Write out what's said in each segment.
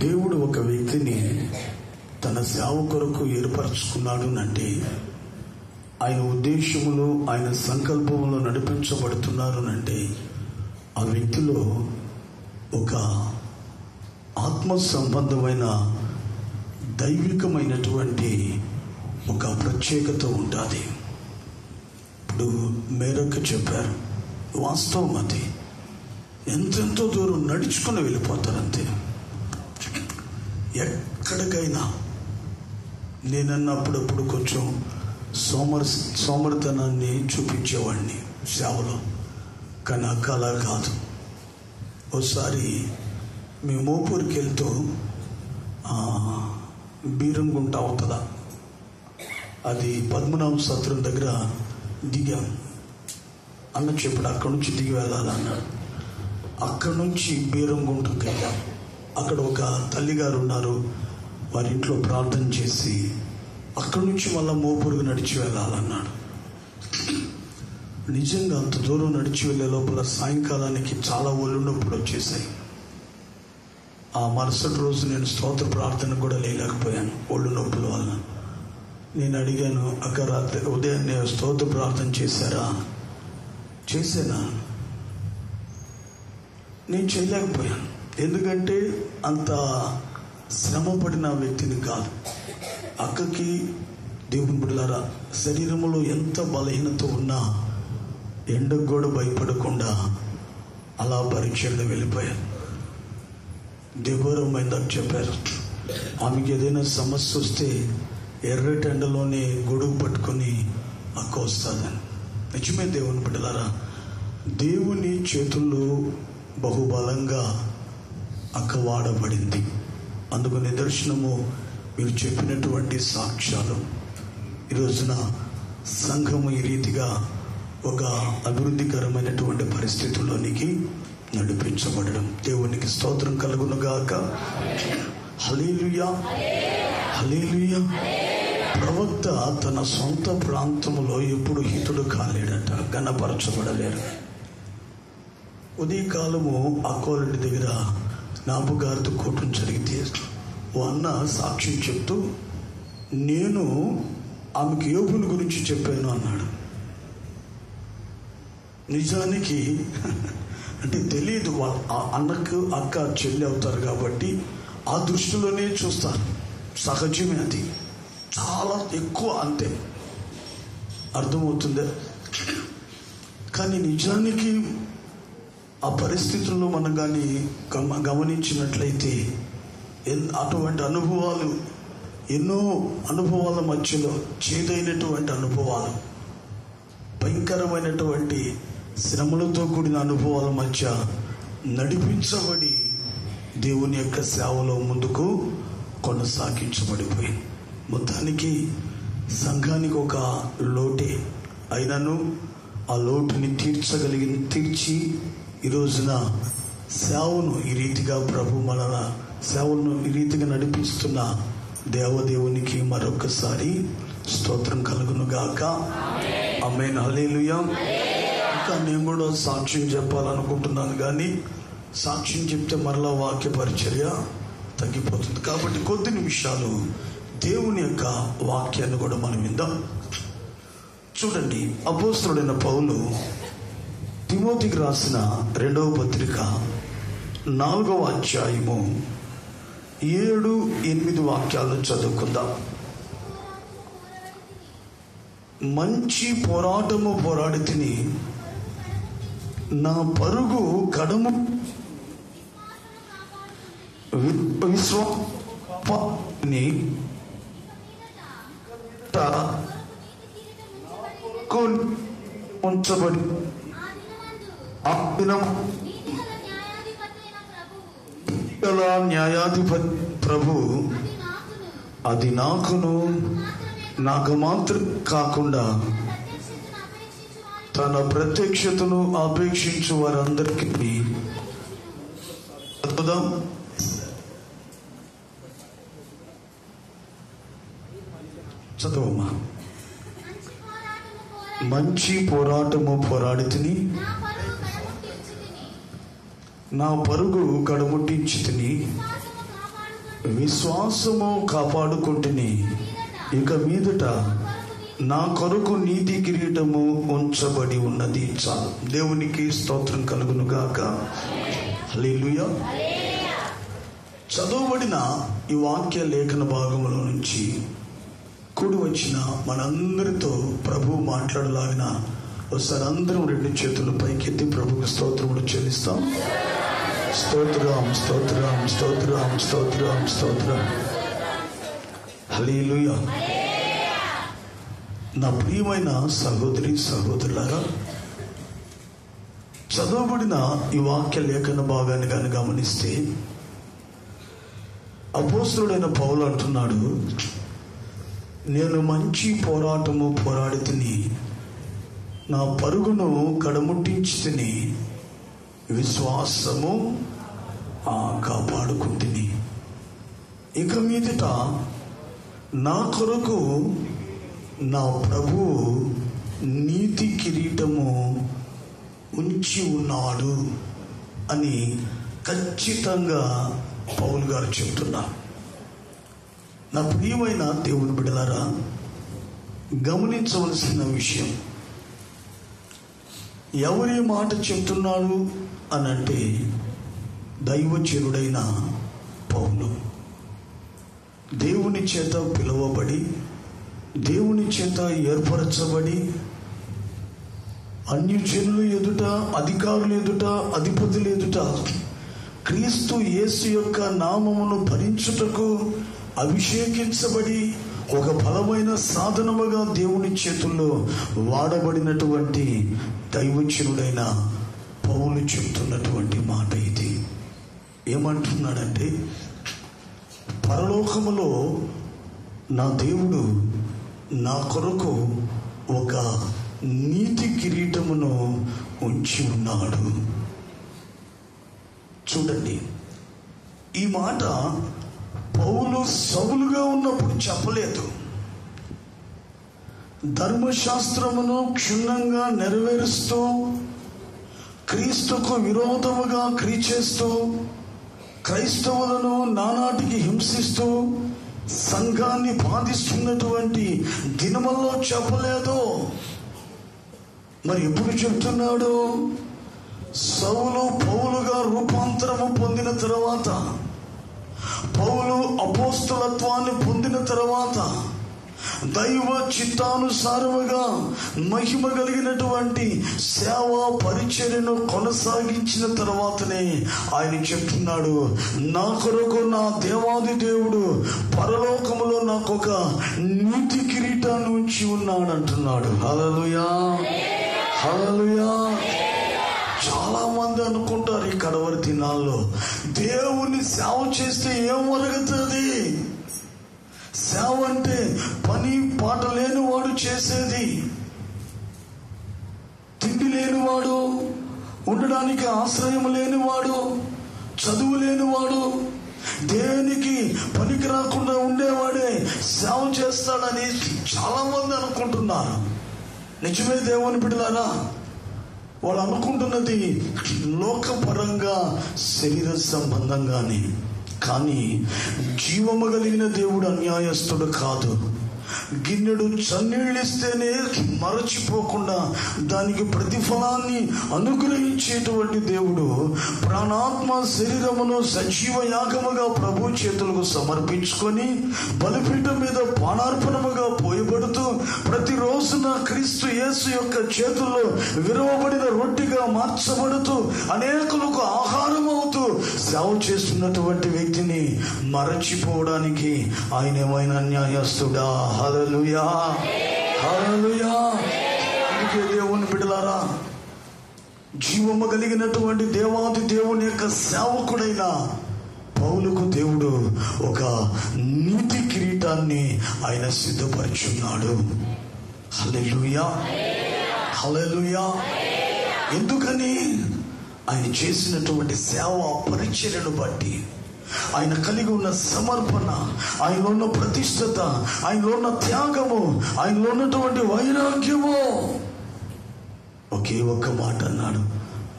దేవుడు ఒక వ్యక్తిని తన సేవ కొరకు ఏర్పరచుకున్నాడు అంటే ఆయన ఉద్దేశములు ఆయన సంకల్పంలో నడిపించబడుతున్నారు అంటే ఆ వ్యక్తిలో ఒక ఆత్మ సంబంధమైన దైవికమైనటువంటి ఒక ప్రత్యేకత ఉంటుంది. ఇప్పుడు మేరకు చెప్పారు, వాస్తవం అది. ఎంతెంతో దూరం నడుచుకుని వెళ్ళిపోతారంతే. ఎక్కడికైనా నేనన్నప్పుడప్పుడు కొంచెం సోమరితనాన్ని చూపించేవాడిని సేవలో, కానీ అక్క అలా కాదు. ఒకసారి మేము మోపూరికి వెళ్తూ బీరంగుంట అవుతుందా, అది పద్మనాభ సత్రం దగ్గర దిగాం. అన్న చెప్పాడు అక్కడి నుంచి దిగి వెళ్ళాలన్నాడు. అక్కడి నుంచి బీరంగుంటకి వెళ్ళాం. అక్కడ ఒక తల్లిగారు ఉన్నారు, వారి ఇంట్లో ప్రార్థన చేసి అక్కడి నుంచి మళ్ళీ మోపూరుకు నడిచి వెళ్ళాలన్నాడు. నిజంగా అంత దూరం నడిచి వెళ్ళే లోపల సాయంకాలానికి చాలా ఒళ్ళు నొప్పులు వచ్చేసాయి. ఆ మరుసటి రోజు నేను స్తోత్ర ప్రార్థన కూడా లేకపోయాను ఒళ్ళు నొప్పుల వల్ల. నేను అడిగాను, అక్క రాత్రి ఉదయాన్నే స్తోత్ర ప్రార్థన చేశారా? చేశానా? నేను చేయలేకపోయాను. ఎందుకంటే అంత శ్రమ పడిన వ్యక్తిని కాదు. అక్కకి దేవుని బిడ్డలారా, శరీరంలో ఎంత బలహీనత ఉన్నా ఎండకు కూడా భయపడకుండా అలా పరీక్షలు వెళ్ళిపోయాను. దేవరమైందని చెప్పారు, ఆమెకి ఏదైనా సమస్య వస్తే ఎర్రటి ఎండలోనే గొడుగు పట్టుకొని అక్క వస్తుందని. నిజమే దేవుని బిడ్డలారా, దేవుని చేతుల్లో బహుబలంగా అక్క వాడబడింది. అందుకు నిదర్శనము మీరు చెప్పినటువంటి సాక్ష్యాలు. ఈ రోజున సంఘము ఈ రీతిగా ఒక అభివృద్ధికరమైనటువంటి పరిస్థితుల్లోనికి నడిపించబడడం దేవునికి స్తోత్రం కలుగునుగాక. హల్లెలూయా, హల్లెలూయా. ప్రవక్త తన సొంత ప్రాంతంలో ఎప్పుడు హితుడు కాలేడట, గణపరచబడలేడు. ఉదయకాలము అక్కోలంటి దగ్గర నాపుగారితో కూటం జరిగితే ఓ అన్న సాక్ష్యం చెప్తూ, నేను ఆమెకి యోగుని గురించి చెప్పాను అన్నాడు. నిజానికి అంటే తెలియదు, అన్నకు అక్క చెల్లి అవుతారు కాబట్టి ఆ దృష్టిలోనే చూస్తారు. సహజమే, అది చాలా ఎక్కువ, అంతే. అర్థమవుతుందా? కానీ నిజానికి ఆ పరిస్థితుల్లో మనం కానీ గమనించినట్లయితే అటువంటి అనుభవాలు, ఎన్నో అనుభవాల మధ్యలో చేదైనటువంటి అనుభవాలు, భయంకరమైనటువంటి శ్రమలతో కూడిన అనుభవాల మధ్య నడిపించబడి దేవుని యొక్క సేవలో ముందుకు కొనసాగించబడిపోయింది. మొత్తానికి సంఘానికి ఒక లోటే అయినను ఆ లోటుని తీర్చి ఈ రోజున సేవను ఈ రీతిగా ప్రభు మన సేవలను ఈ రీతిగా నడిపిస్తున్న దేవదేవునికి మరొకసారి స్తోత్రం కలుగునుగాక. ఆమేన్, హల్లెలూయా. ఇంకా నేను కూడా సాక్ష్యం చెప్పాలనుకుంటున్నాను, కానీ సాక్ష్యం చెప్తే మరలా వాక్య పరిచర్య తగ్గిపోతుంది. కాబట్టి కొద్ది నిమిషాలు దేవుని యొక్క వాక్యాన్ని కూడా మనం విందాం. చూడండి, అపోస్తలుడైన పౌలు తిమోతికి రాసిన 2వ పత్రిక 4వ అధ్యాయము 7-8 వాక్యాలను చదువుకుందాం. మంచి పోరాటము పోరాడి తిని నా పరుగు కడము విశ్వాసాన్ని ఉంచబడి ఆ దినం న్యాయాధిపతి ప్రభు అది నాకు మాత్రం కాకుండా తన ప్రత్యక్షతను అపేక్షించు వారందరికీ అద్భుతం. చదవమ్మా. మంచి పోరాటము పోరాడి తిని నా పరుగు కడముట్టించితిని, విశ్వాసము కాపాడుకుంటుని. ఇక మీదట నా కొరకు నీతి కిరీటము ఉంచబడి ఉన్నది. చాలు. దేవునికి స్తోత్రం కలుగును గాక. హల్లెలూయా. చదవబడిన ఈ వాక్య లేఖన భాగంలో నుంచి కూడి వచ్చిన మనందరితో ప్రభు మాట్లాడలాగిన ఒకసారి అందరం 2 చేతులు పైకెత్తి ప్రభుకు స్తోత్రములు చెల్లిస్తాం. స్తోత్రం, స్తోత్రం, స్తోత్రం, స్తోత్రం, స్తోత్రం. హల్లెలూయా. నా ప్రియమైన సహోదరి సహోదరులారా, చదవబడిన ఈ వాక్య లేఖన భాగాన్ని కానీ గమనిస్తే అపోస్తలుడైన పౌలు అంటున్నాడు, నేను మంచి పోరాటము పోరాడి తిని, నా పరుగును కడముట్టించి తిని, విశ్వాసము కాపాడుకుంటుని. ఇక మీదట నా కొరకు నా ప్రభువు నీతి కిరీటము ఉంచి ఉన్నాడు అని ఖచ్చితంగా పౌలు గారు చెప్తున్నారు. నా ప్రియమైన దేవుని బిడ్డలారా, గమనించవలసిన విషయం, ఎవరి మాట చెప్తున్నాడు అనంటే దైవజనుడైన పౌలు. దేవుని చేత పిలువబడి, దేవుని చేత ఏర్పరచబడి, అన్యజనుల ఎదుట, అధికారుల ఎదుట, అధిపతుల ఎదుట క్రీస్తు యేసు యొక్క నామమును భరించుటకు అభిషేకించబడి ఒక బలమైన సాధనముగా దేవుని చేతుల్లో వాడబడినటువంటి దైవజనుడైన పౌలు చెప్తున్నటువంటి మాట ఇది. ఏమంటున్నాడంటే, పరలోకములో నా దేవుడు నా కొరకు ఒక నీతి కిరీటమును ఉంచి ఉన్నాడు. చూడండి, ఈ మాట పౌలు సౌలుగా ఉన్నప్పుడు చెప్పలేదు. ధర్మశాస్త్రమును క్షుణ్ణంగా నెరవేరుస్తూ, క్రీస్తుకు విరోధముగా క్రీచేస్తూ, క్రైస్తవులను నానాటికి హింసిస్తూ సంఘాన్ని బాధిస్తున్నటువంటి దినముల్లో చెప్పలేదు. మరి ఎప్పుడు చెప్తున్నాడు? సౌలు పౌలుగా రూపాంతరము పొందిన తర్వాత, పౌలు అపోస్తలత్వాన్ని పొందిన తర్వాత, దైవ చిత్తానుసారముగా మహిమ కలిగినటువంటి సేవా పరిచర్యను కొనసాగించిన తర్వాతనే ఆయన చెప్తున్నాడు, నా కొరకు నా దేవాది దేవుడు పరలోకములో నాకు ఒక నీతి కిరీటాన్ని ఉంచి ఉన్నాడు అంటున్నాడు. హల్లెలూయా, హల్లెలూయా. చాలా మంది అనుకుంటారు ఈ కడవరి దినాల్లో, దేవుని సేవ చేస్తే ఏం ఒరగుతుంది? సేవ అంటే పని పాట లేనివాడు చేసేది, తిండి లేనివాడు, ఉండడానికి ఆశ్రయం లేనివాడు, చదువు లేనివాడు, దేనికి పనికి రాకుండా ఉండేవాడే సేవ చేస్తాడని చాలా మంది అనుకుంటున్నారు. నిజమే దేవుని బిడ్డలారా, వాళ్ళు అనుకుంటున్నది లోకపరంగా శరీర సంబంధంగానే. కానీ జీవము కలిగిన దేవుడు అన్యాయస్తుడు కాదు. గిన్నెడు చన్నీళ్ళిస్తేనే మరచిపోకుండా దానికి ప్రతిఫలాన్ని అనుగ్రహించేటువంటి దేవుడు ప్రాణాత్మ శరీరమును సజీవ యాగముగా ప్రభు చేతులకు సమర్పించుకొని బలిపీఠం మీద పానార్పణముగా పోయబడుతూ ప్రతిరోజున క్రీస్తు యేసు యొక్క చేతుల్లో విరవబడిన రొట్టెగా మార్చబడుతూ అనేకులకు ఆహారం అవుతూ సేవ చేస్తున్నటువంటి వ్యక్తిని మరచిపోవడానికి ఆయన ఏమైనా అన్యాయస్తుడా? హల్లెలూయా, హల్లెలూయా. అందుకే దేవుని బిడ్డలారా, జీవము కలిగినటువంటి దేవాది దేవుని యొక్క సేవకుడైన పౌలుకు దేవుడు ఒక నీతి కిరీటాన్ని ఆయన సిద్ధపరిచున్నాడు. హల్లెలూయా, హల్లెలూయా. ఎందుకని? ఆయన చేసినటువంటి సేవ పరిచర్యను బట్టి, ఆయన కలిగి ఉన్న సమర్పణ, ఆయనలో ఉన్న ప్రతిష్టత, ఆయనలో ఉన్న త్యాగము, ఆయనలో ఉన్నటువంటి వైరాగ్యము. ఒకే ఒక్క మాట అన్నాడు,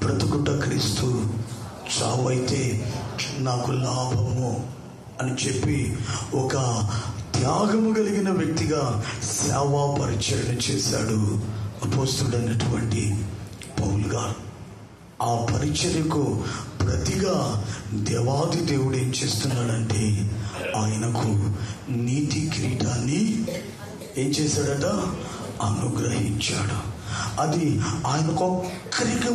బ్రతుకుట క్రీస్తు, చావైతే నాకు లాభము అని చెప్పి ఒక త్యాగము కలిగిన వ్యక్తిగా సేవా పరిచర్య చేశాడు అపోస్తలుడైనటువంటి పౌలు గారు. ఆ పరిచర్యకు ప్రతిగా దేవాది దేవుడు ఏం చేస్తున్నాడంటే ఆయనకు నీతి కిరీటాన్ని ఏం చేశాడట? అనుగ్రహించాడు. అది ఆయనకొక్కరికి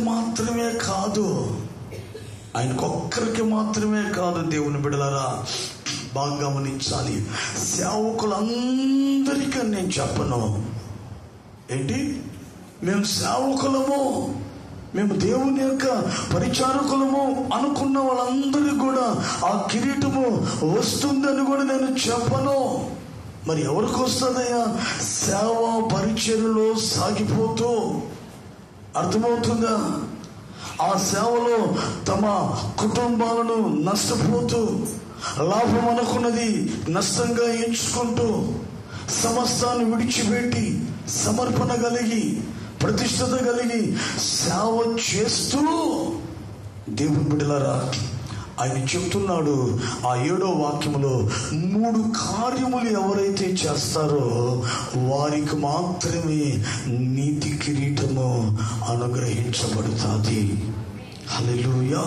మాత్రమే కాదు, దేవుని బిడ్డలారా బాగా గమనించాలి. సేవకులందరికీ నేను చెప్పను, ఏంటి మేము సేవకులము, మేము దేవుని యొక్క పరిచారకులము అనుకున్న వాళ్ళందరికీ కూడా ఆ కిరీటము వస్తుందని కూడా నేను చెప్పను. మరి ఎవరికి వస్తుందయ్యా? సేవా పరిచర్యలో సాగిపోతూ, అర్థమవుతుందా? ఆ సేవలో తమ కుటుంబాలను నష్టపోతూ, లాభం అనుకున్నది నష్టంగా ఎంచుకుంటూ, సమస్తాన్ని విడిచిపెట్టి సమర్పణ కలిగి ప్రతిష్టత కలిగి సేవ చేస్తూ, దేవుని బిడ్డలారా ఆయన చెప్తున్నాడు ఆ 7వ వాక్యములో, 3 కార్యములు ఎవరైతే చేస్తారో వారికి మాత్రమే నీతి కిరీటము అనుగ్రహించబడుతుంది. హల్లెలూయా,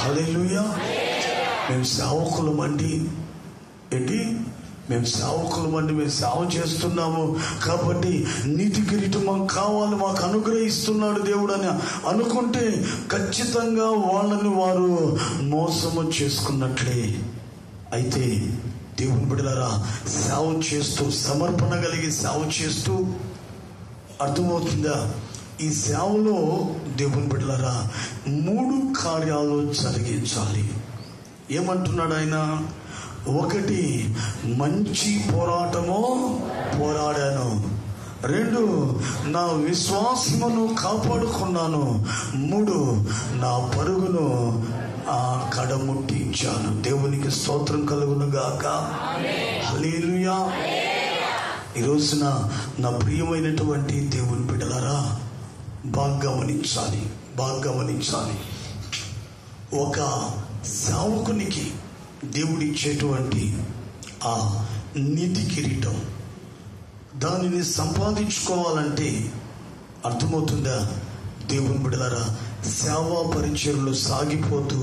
హల్లెలూయా. మేము సేవకులమండి, ఏంటి మేము సేవకులమండి, మేము సేవ చేస్తున్నాము కాబట్టి నీతి కిరీటం మాకు కావాలి, మాకు అనుగ్రహిస్తున్నాడు దేవుడు అని అనుకుంటే ఖచ్చితంగా వాళ్ళని వారు మోసము చేసుకున్నట్లే. అయితే దేవుని బిడ్డలారా సేవ చేస్తూ, సమర్పణ కలిగి సేవ చేస్తూ, అర్థమవుతుందా? ఈ సేవలో దేవుని బిడ్డలారా 3 కార్యాలు జరిగించాలి. ఏమంటున్నాడు ఆయన? 1 మంచి పోరాటము పోరాడాను, 2 నా విశ్వాసమును కాపాడుకున్నాను, 3 నా పరుగును కడముట్టించాను. దేవునికి స్తోత్రం కలుగును గాక. హల్లెలూయా. ఈ రోజున నా ప్రియమైనటువంటి దేవుని బిడ్డలారా బాగా గమనించాలి. ఒక సేవకునికి దేవుడిచ్చేటువంటి ఆ నీతి కిరీటం, దానిని సంపాదించుకోవాలంటే అర్థమవుతుందా? దేవుని బిడ్డలారా సేవా పరిచర్యలు సాగిపోతూ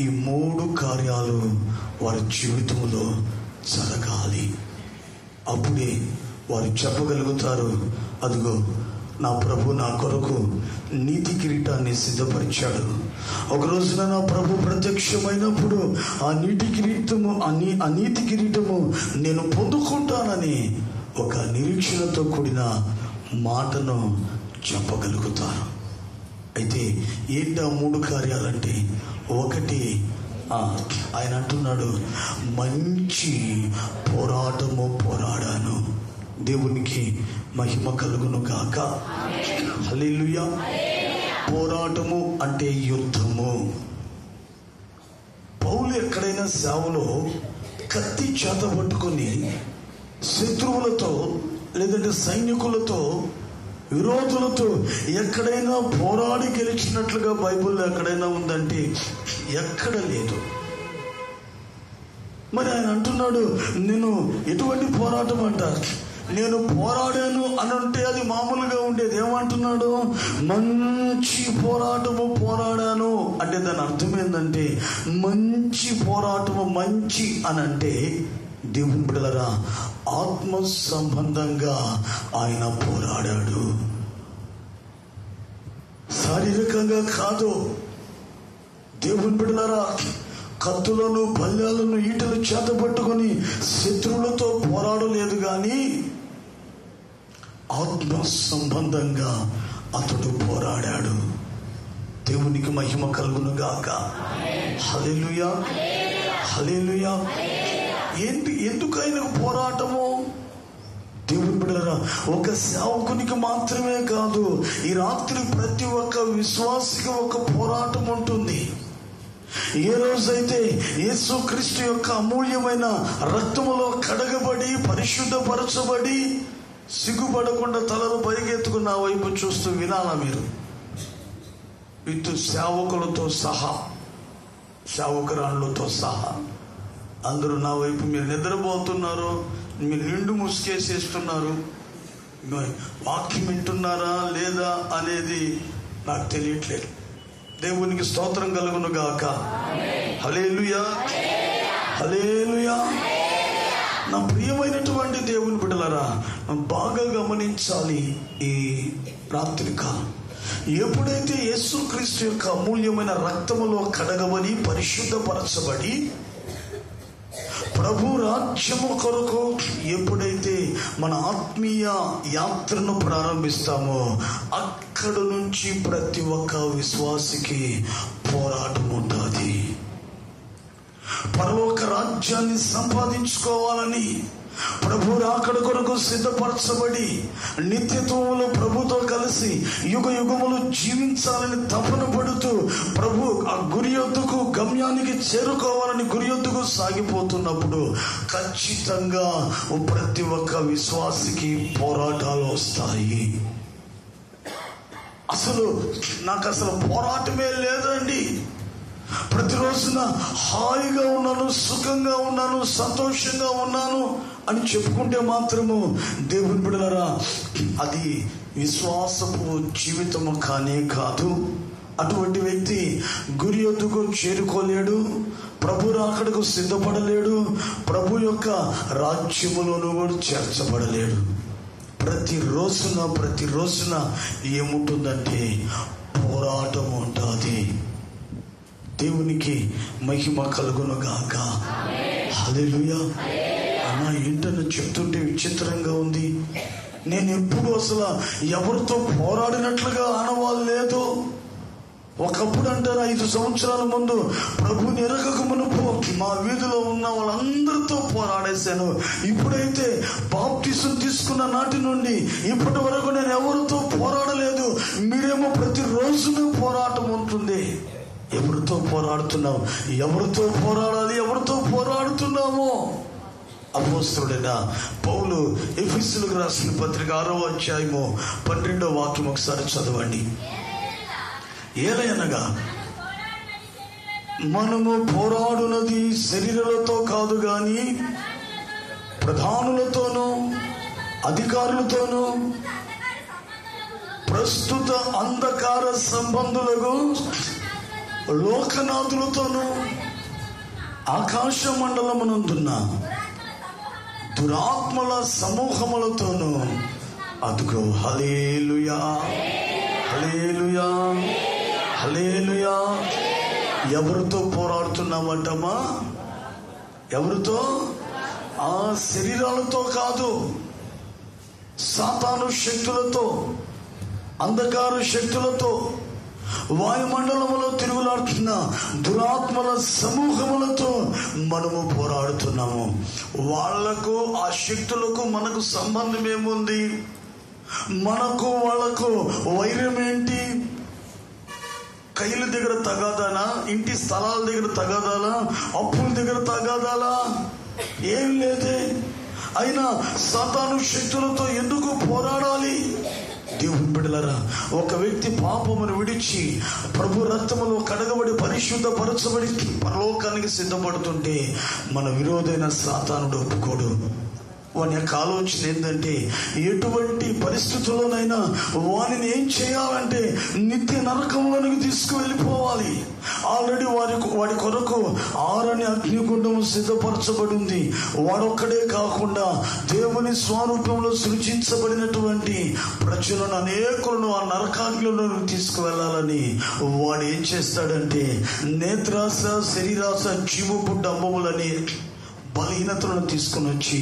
ఈ 3 కార్యాలు వారి జీవితంలో జరగాలి. అప్పుడే వారు చెప్పగలుగుతారు, అదిగో నా ప్రభు నా కొరకు నీతి కిరీటాన్ని సిద్ధపరిచాడు. ఒక రోజున నా ప్రభు ప్రత్యక్షమైనప్పుడు ఆ నీతి కిరీటము నేను పొందుకుంటానని ఒక నిరీక్షణతో కూడిన మాటను చెప్పగలుగుతారు. అయితే ఏంటి ఆ 3 కార్యాలంటే? 1 ఆయన అంటున్నాడు, మంచి పోరాటము పోరాడాను. దేవునికి మహిమ కలుగును గాక. హల్లెలూయా. పోరాటము అంటే యుద్ధము. పౌలు ఎక్కడైనా సేవలో కత్తి చేత పట్టుకొని శత్రువులతో లేదంటే సైనికులతో విరోధులతో ఎక్కడైనా పోరాడి గెలిచినట్లుగా బైబిల్లో ఎక్కడైనా ఉందంటే ఎక్కడ లేదు. మరి ఆయన అంటున్నాడు, నేను ఎటువంటి పోరాటం అంటారు? నేను పోరాడాను అని అంటే అది మామూలుగా ఉండేది. ఏమంటున్నాడు? మంచి పోరాటము పోరాడాను అంటే దాని అర్థం ఏంటంటే మంచి పోరాటము. మంచి అని అంటే దేవుని బిడ్డలారా ఆత్మ సంబంధంగా ఆయన పోరాడాడు, శారీరకంగా కాదు. దేవుని బిడ్డలారా కత్తులను బల్యాలను ఈటలు చేత పట్టుకొని శత్రువులతో పోరాడలేదు, కానీ ఆత్మ సంబంధంగా అతడు పోరాడాడు. దేవునికి మహిమ కలుగును గాక. హల్లెలూయా, హల్లెలూయా. ఎందుకు ఆయనకు పోరాటము? దేవుని బిడ్డలారా ఒక సేవకునికి మాత్రమే కాదు, ఈ రాత్రి ప్రతి ఒక్క విశ్వాసికి ఒక పోరాటం ఉంటుంది. ఏ రోజైతే యేసుక్రీస్తు యొక్క అమూల్యమైన రక్తములో కడగబడి పరిశుద్ధపరచబడి సిగ్గుపడకుండా తలలు పైకెత్తుకున్న వైపు చూస్తూ వినాలా మీరు, విత్ సేవకులతో సహా సేవకురాళ్ళతో సహా అందరూ నా వైపు మీరు నిద్రపోతున్నారు, మీరు నిండు ముసుకేసేస్తున్నారు, వాక్యం వింటున్నారా లేదా అనేది నాకు తెలియట్లేదు. దేవునికి స్తోత్రం కలుగును గాక. హల్లెలూయా, హల్లెలూయా. నా ప్రియమైనటువంటి దేవుని బిడ్డలారా, బాగా గమనించాలి. ఈ రాత్రి కాలం ఎప్పుడైతే యేసుక్రీస్తు యొక్క అమూల్యమైన రక్తములో కడగబడి పరిశుద్ధపరచబడి ప్రభు రాజ్యము కొరకు ఎప్పుడైతే మన ఆత్మీయ యాత్రను ప్రారంభిస్తామో అక్కడ నుంచి ప్రతి ఒక్క విశ్వాసికి పోరాటం ఉంటుంది. పరలోక రాజ్యాన్ని సంపాదించుకోవాలని ప్రభు రాకడ కొరకు సిద్ధపరచబడి నిత్యత్వంలో ప్రభుతో కలిసి యుగ యుగములు జీవించాలని తపన పడుతూ ప్రభు ఆ గురి యొద్దకు, గమ్యానికి చేరుకోవాలని గురి యొద్దకు సాగిపోతున్నప్పుడు ఖచ్చితంగా ప్రతి ఒక్క విశ్వాసికి పోరాటాలు వస్తాయి. నాకు అసలు పోరాటమే లేదండి, ప్రతిరోజున హాయిగా ఉన్నాను, సుఖంగా ఉన్నాను, సంతోషంగా ఉన్నాను అని చెప్పుకుంటే మాత్రము దేవుని బిడ్డలారా అది విశ్వాసపు జీవితము కానే కాదు. అటువంటి వ్యక్తి గురి యొద్దకు చేరుకోలేడు, ప్రభు రాకడకు సిద్ధపడలేడు, ప్రభు యొక్క రాజ్యములోనూ కూడా చేర్చబడలేడు. ప్రతిరోజున ఏముంటుందంటే పోరాటం ఉంటుంది. దేవునికి మహిమ కలుగును గాక. హల్లెలూయా. అన్నా ఏంటన్నా చెప్తుంటే విచిత్రంగా ఉంది. నేను ఎప్పుడు అసలు ఎవరితో పోరాడినట్లుగా ఆనవాళ్ళు లేదు. ఒకప్పుడు అంటారు 5 సంవత్సరాల ముందు ప్రభుని ఎరగక మునుపు మా వీధిలో ఉన్న వాళ్ళందరితో పోరాడేశాను. ఇప్పుడైతే బాప్టిజం తీసుకున్న నాటి నుండి ఇప్పటి వరకు నేను ఎవరితో పోరాడలేదు. మీరేమో ప్రతిరోజున పోరాటం ఉంటుంది. ఎవరితో పోరాడుతున్నావు? ఎవరితో పోరాడాలి? ఎవరితో పోరాడుతున్నామో? అపోస్తలుడైన పౌలు ఎఫెసీయులకు రాసిన పత్రిక 6వ అధ్యాయము 12వ వాక్యం ఒకసారి చదవండి. ఏలయనగా మనము పోరాడునది శరీరాలతో కాదు గాని ప్రధానులతోనూ అధికారులతోనూ ప్రస్తుత అంధకార సంబంధులకు లోకనాథులతోనూ ఆకాశ మండలమునందున్న దురాత్మల సమూహములతోనూ అదుగో. హల్లెలూయా, హల్లెలూయా, హల్లెలూయా. ఎవరితో పోరాడుతున్నామంటమా? ఎవరితో? ఆ శరీరాలతో కాదు, సాతాను శక్తులతో, అంధకార శక్తులతో, వాయుమండలములో తిరుగులాడుతున్న దురాత్మల సమూహములతో మనము పోరాడుతున్నాము. వాళ్లకు, ఆ శక్తులకు మనకు సంబంధం ఏముంది? మనకు వాళ్లకు వైరం ఏంటి? కైల దగ్గర తగాదానా? ఇంటి స్థలాల దగ్గర తగాదాలా? అప్పుల దగ్గర తగాదాలా? ఏం లేదే. అయినా సాతాను శక్తులతో ఎందుకు పోరాడాలి? దేవుని బిడ్డలారా, ఒక వ్యక్తి పాపమును విడిచి ప్రభు రక్తములో కడగబడి పరిశుద్ధపరచబడి పరలోకానికి సిద్ధపడుతుంటే మన విరోధైన సాతానుడు ఒప్పుకోడు. వాని యొక్క ఆలోచన ఏంటంటే ఎటువంటి పరిస్థితుల్లోనైనా వానిని ఏం చేయాలంటే నిత్య నరకంలోనికి తీసుకువెళ్ళిపోవాలి. ఆల్రెడీ వాడి కొరకు ఆరని అగ్నిగుండము సిద్ధపరచబడి ఉంది. వాడొక్కడే కాకుండా దేవుని స్వరూపంలో సృజించబడినటువంటి ప్రజలను అనేకులను ఆ నరకాగ్నిలో తీసుకువెళ్ళాలని వాడు ఏం చేస్తాడంటే నేత్రాస, శరీరాస, జీవపు డంబములని బలహీనతలను తీసుకుని వచ్చి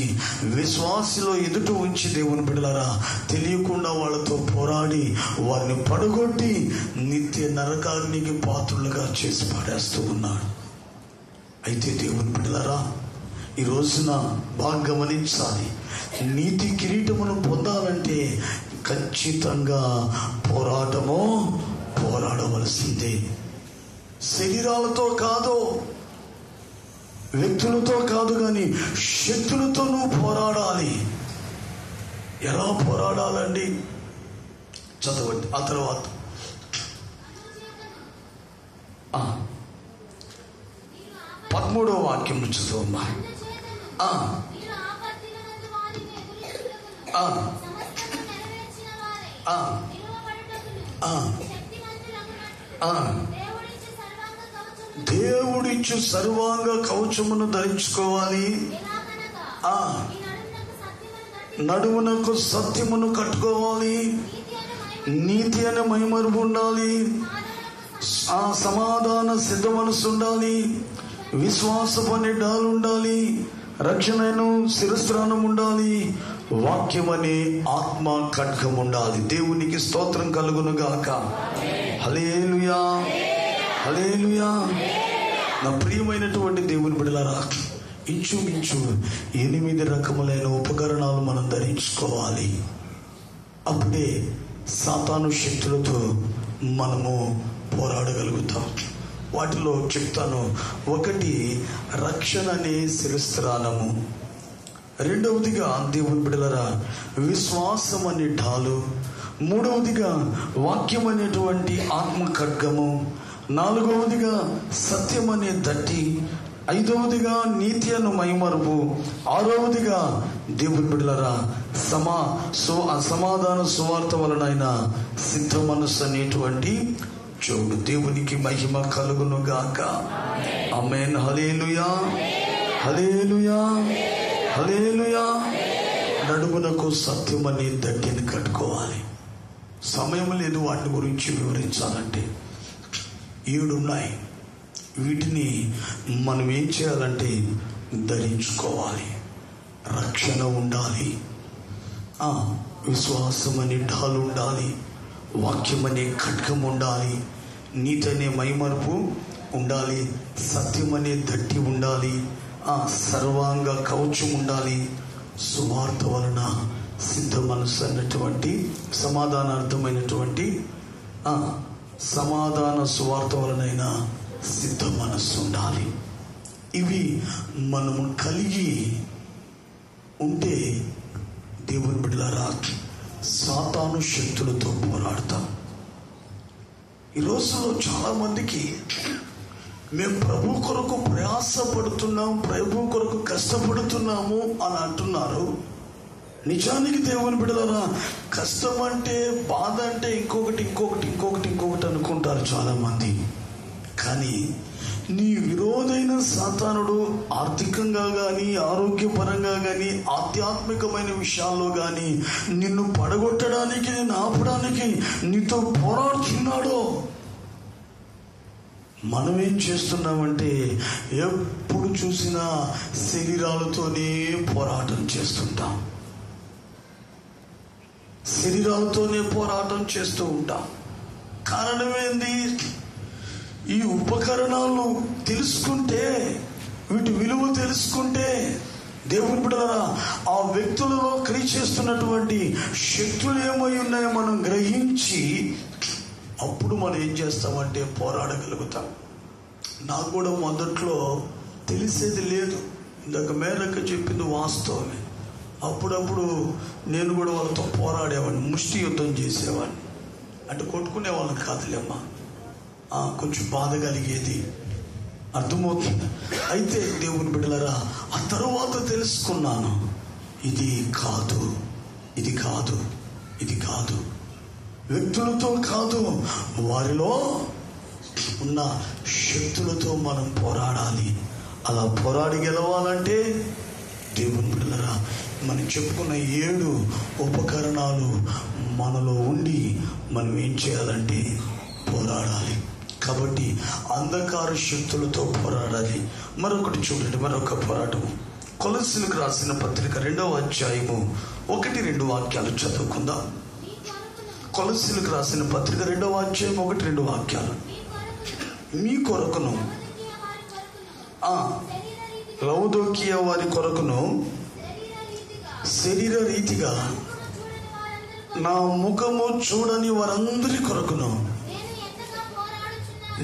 విశ్వాసిలో ఎదుట ఉంచి దేవుని బిడ్డలారా తెలియకుండా వాళ్ళతో పోరాడి వారిని పడగొట్టి నిత్య నరకాగ్నికి పాత్రులుగా చేసి పడేస్తూ ఉన్నాడు. అయితే దేవుని బిడ్డలారా, ఈ రోజున బాగా గమనించాలి. నీతి కిరీటమును పొందాలంటే ఖచ్చితంగా పోరాడవలసిందే. శరీరాలతో కాదు, వ్యక్తులతో కాదు, కానీ శక్తులతో నువ్వు పోరాడాలి. ఎలా పోరాడాలండి? చదవండి. ఆ తర్వాత 13వ వాక్యం చదువమ్మా. దేవుడిచ్చు సర్వాంగ కవచమును ధరించుకోవాలి. నడుమునకు సత్యమును కట్టుకోవాలి. నీతి అనే మైమరుపు ఉండాలి. సమాధాన సిద్ధ మనసు ఉండాలి. విశ్వాసపు అనే డాలు ఉండాలి. రక్షణను శిరస్త్రాణం ఉండాలి. వాక్యం అనే ఆత్మ ఖడ్గం ఉండాలి. దేవునికి స్తోత్రం కలుగును గాక. హల్లెలూయా, హల్లెలూయా. నా ప్రియమైనటువంటి దేవుని బిడ్డలారా, ఇంచుమించు 8 రకములైన ఉపకరణాలు మనం ధరించుకోవాలి. అప్పుడే సాతాను శక్తులతో మనము పోరాడగలుగుతాం. వాటిలో చెప్తాను. 1 రక్షణ అనే శిరస్త్రాణము. 2వదిగా దేవుని బిడ్డలారా విశ్వాసం అనే ఢాలు. 3వదిగా వాక్యం అనేటువంటి ఆత్మ ఖడ్గము. 4వదిగా సత్యం అనే దట్టి. 5వదిగా నీతి అను మైమరుపు. 6వదిగా దేవుని బిడ్డలారా సమాధాన సువార్త వలనైన సిద్ధ మనస్సు అనేటువంటి చూడు. దేవునికి మహిమ కలుగును గాక. ఆమేన్. హల్లెలూయా, హల్లెలూయా, హల్లెలూయా. నడుమునకు సత్యం అనే దట్టిని కట్టుకోవాలి. సమయం లేదు వాటి గురించి వివరించాలంటే. 7 ఉన్నాయి. వీటిని మనం ఏం చేయాలంటే ధరించుకోవాలి. రక్షణ ఉండాలి. విశ్వాసం అనే ఢాలు ఉండాలి. వాక్యం అనే ఖడ్గం ఉండాలి. నీతి అనే మైమరుపు ఉండాలి. సత్యం అనే దట్టి ఉండాలి. సర్వాంగ కవచం ఉండాలి. సువార్త వలన సిద్ధ మనస్సు అన్నటువంటి సమాధానార్థమైనటువంటి సమాధాన సువార్త వలనైనా సిద్ధ మనస్సు ఉండాలి. ఇవి మనము కలిగి ఉంటే దేవుని బిడ్డలారా సాతాను శక్తులతో పోరాడతాం. ఈ రోజుల్లో చాలా మందికి మేము ప్రభు కొరకు ప్రయాసపడుతున్నాం, ప్రభు కొరకు కష్టపడుతున్నాము అని అంటున్నారు. నిజానికి దేవుని బిడ్డలారా కష్టం అంటే, బాధ అంటే ఇంకొకటి అనుకుంటారు చాలా మంది. కానీ నీ విరోధైన సాతానుడు ఆర్థికంగా కానీ, ఆరోగ్యపరంగా కానీ, ఆధ్యాత్మికమైన విషయాల్లో కానీ నిన్ను పడగొట్టడానికి, నిన్ను ఆపడానికి నీతో పోరాడుతున్నాడు. మనం ఏం చేస్తున్నామంటే ఎప్పుడు చూసినా శరీరాలతోనే పోరాటం చేస్తుంటాం. శరీరాలతోనే పోరాటం చేస్తూ ఉంటాం. కారణమేంది? ఈ ఉపకరణాలు తెలుసుకుంటే, వీటి విలువ తెలుసుకుంటే దేవుని బిడ్డలారా ఆ వ్యక్తులలో క్రియ చేస్తున్నటువంటి శక్తులు ఏమై ఉన్నాయో మనం గ్రహించి అప్పుడు మనం ఏం చేస్తామంటే పోరాడగలుగుతాం. నాకు కూడా మొదట్లో తెలిసేది లేదు. ఇందాక మేరక్క చెప్పింది వాస్తవమే. అప్పుడప్పుడు నేను కూడా వాళ్ళతో పోరాడేవాడిని, ముష్టి యుద్ధం చేసేవాడిని. అంటే కొట్టుకునే వాళ్ళని కాదులేమ్మా, కొంచెం బాధ కలిగేది, అర్థమవుతుంది. అయితే దేవుని బిడ్డలారా ఆ తరువాత తెలుసుకున్నాను, ఇది కాదు, ఇది కాదు, ఇది కాదు. వ్యక్తులతో కాదు, వారిలో ఉన్న శక్తులతో మనం పోరాడాలి. అలా పోరాడి గెలవాలంటే దేవుని బిడ్డలారా మనం చెప్పుకున్న 7 ఉపకరణాలు మనలో ఉండి మనం ఏం చేయాలంటే పోరాడాలి. కాబట్టి అంధకార శక్తులతో పోరాడాలి. మరొకటి చూడండి, మరొక పోరాటము. కొలస్సీలకు రాసిన పత్రిక 2వ అధ్యాయము 1-2 వాక్యాలు చదువుకుందాం. కొలస్సీలకు రాసిన పత్రిక 2వ అధ్యాయం 1-2 వాక్యాలు. మీ కొరకును, లవొదికీయ వారి కొరకును శరీర రీతిగా నా ముఖము చూడని వారందరి కొరకును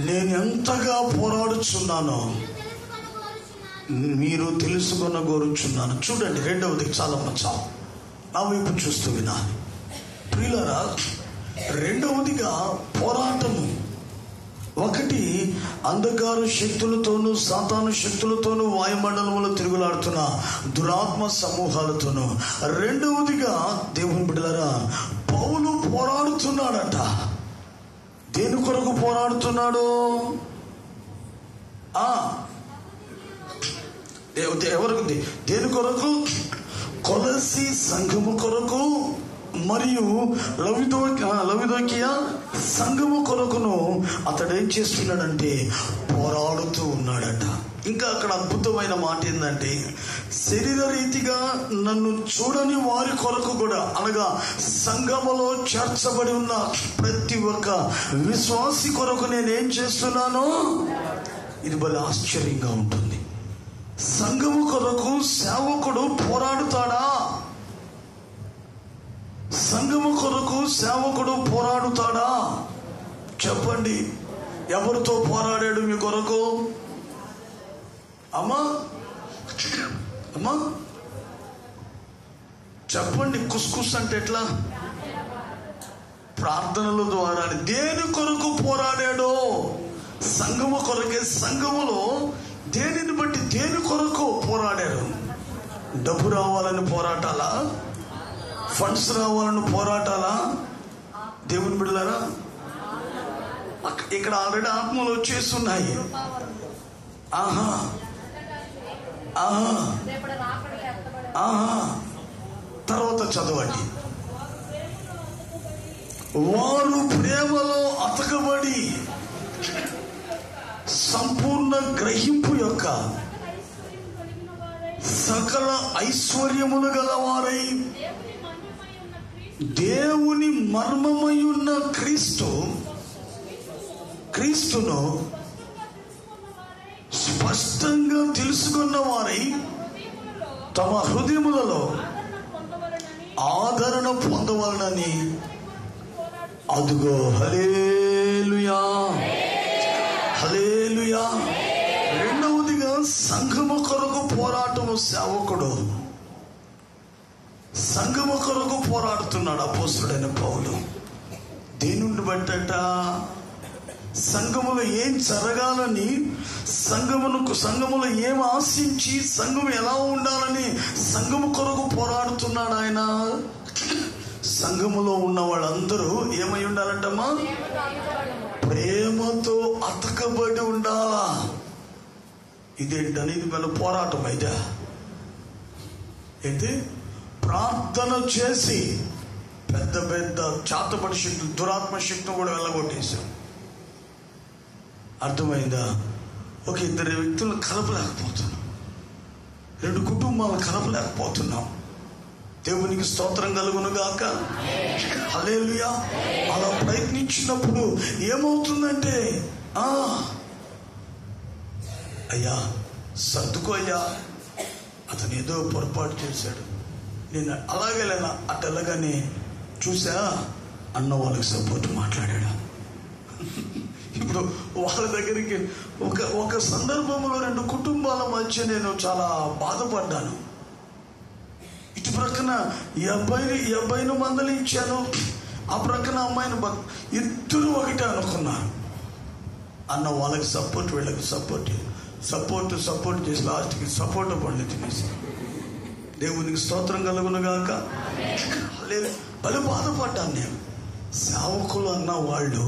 నేను ఎంతగా పోరాడుచున్నానో మీరు తెలుసుకొనగోరుచున్నాను. చూడండి, 2వది చాలా మంచి, నా వైపు చూస్తూ వినాలి ప్రియులారా. 2వదిగా పోరాటము. ఒకటి, అంధకార శక్తులతోనూ సాతాను శక్తులతోనూ వాయుమండలంలో తిరుగులాడుతున్న దురాత్మ సమూహాలతోనూ. రెండవదిగా దేవుని బిడ్డలారా, పౌలు పోరాడుతున్నాడట. దేని కొరకు పోరాడుతున్నాడు? ఎవరికి? దేని కొరకు? కొలసి సంఘము కొరకు మరియు లవిదోకియ సంఘము కొరకును అతడు ఏం చేస్తున్నాడంటే పోరాడుతూ ఉన్నాడట. ఇంకా అక్కడ అద్భుతమైన మాట ఏంటంటే, శరీర రీతిగా నన్ను చూడని వారి కొరకు కూడా, అనగా సంఘములో చేర్చబడి ఉన్న ప్రతి ఒక్క విశ్వాసి కొరకు నేనేం చేస్తున్నాను. ఇది భలే ఆశ్చర్యంగా ఉంటుంది. సంఘము కొరకు సేవకుడు పోరాడుతాడా? సంఘము కొరకు సేవకుడు పోరాడుతాడా? చెప్పండి. ఎవరితో పోరాడాడు మీ కొరకు? అమ్మా చెప్పండి. కుస్కుస్ అంటే ఎట్లా? ప్రార్థనల ద్వారా. దేని కొరకు పోరాడాడో? సంఘము కొరకే. సంఘములో దేనిని బట్టి దేని కొరకు పోరాడారు? డబ్బు రావాలని పోరాటాలా? ఫండ్స్ రావాలని పోరాటాలా? దేవుని బిడ్డలారా, ఇక్కడ ఆల్రెడీ ఆత్మలు వచ్చేస్తున్నాయి. తర్వాత చదవండి. వారు ప్రేమలో అతకబడి సంపూర్ణ గ్రహింపు యొక్క సకల ఐశ్వర్యములు గలవారై దేవుని మర్మమై ఉన్న క్రీస్తును స్పష్టంగా తెలుసుకున్న వారై తమ హృదయములలో ఆదరణ పొందవలనని. అదుగో హల్లెలూయా, హల్లెలూయా. రెండవదిగా సంఘము కొరకు పోరాటము. సేవకుడు సంఘము కొరకు పోరాడుతున్నాడు అపోస్తలుడైన పౌలు. దేనిని బట్టట? సంఘములో ఏం జరగాలని, సంఘములో ఏం ఆశించి, సంఘము ఎలా ఉండాలని సంఘము కొరకు పోరాడుతున్నాడు ఆయన. సంఘములో ఉన్న వాళ్ళందరూ ఏమై ఉండాలంటమ్మా? ప్రేమతో అతకబడి ఉండాలా. ఇదేంటని? ఇది మన పోరాటం అయితే ఏంటి? ప్రార్థన చేసి పెద్ద పెద్ద చాతపడి శక్తులు, దురాత్మ శక్తులు కూడా వెళ్ళగొట్టేశాం. అర్థమైందా? ఒక ఇద్దరు వ్యక్తులను కలపలేకపోతున్నాం, 2 కుటుంబాలను కలపలేకపోతున్నాం. దేవునికి స్తోత్రం కలుగును గాక, హల్లెలూయా. అలా ప్రయత్నించినప్పుడు ఏమవుతుందంటే, అయ్యా సర్దుకో అయ్యా, అతను ఏదో పొరపాటు చేశాడు, నేను అలాగేలేనా అటెళ్ళగానే చూసా అన్న వాళ్ళకి సపోర్ట్ మాట్లాడాడు. ఇప్పుడు వాళ్ళ దగ్గరికి ఒక సందర్భంలో 2 కుటుంబాల మధ్య నేను చాలా బాధపడ్డాను. ఇటు ప్రక్కన ఈ అబ్బాయిని మందలించాను, ఆ ప్రక్కన అమ్మాయిని ఇద్దరు ఒకటే అనుకున్నారు. అన్న వాళ్ళకి సపోర్ట్, వీళ్ళకి సపోర్ట్ చేసి లాస్ట్కి సపోర్ట్ పండు తినేసి. దేవునికి స్తోత్రం కలుగును గాక. భలే బాధపడ్డాను నేను. సేవకులు అన్న వాళ్ళు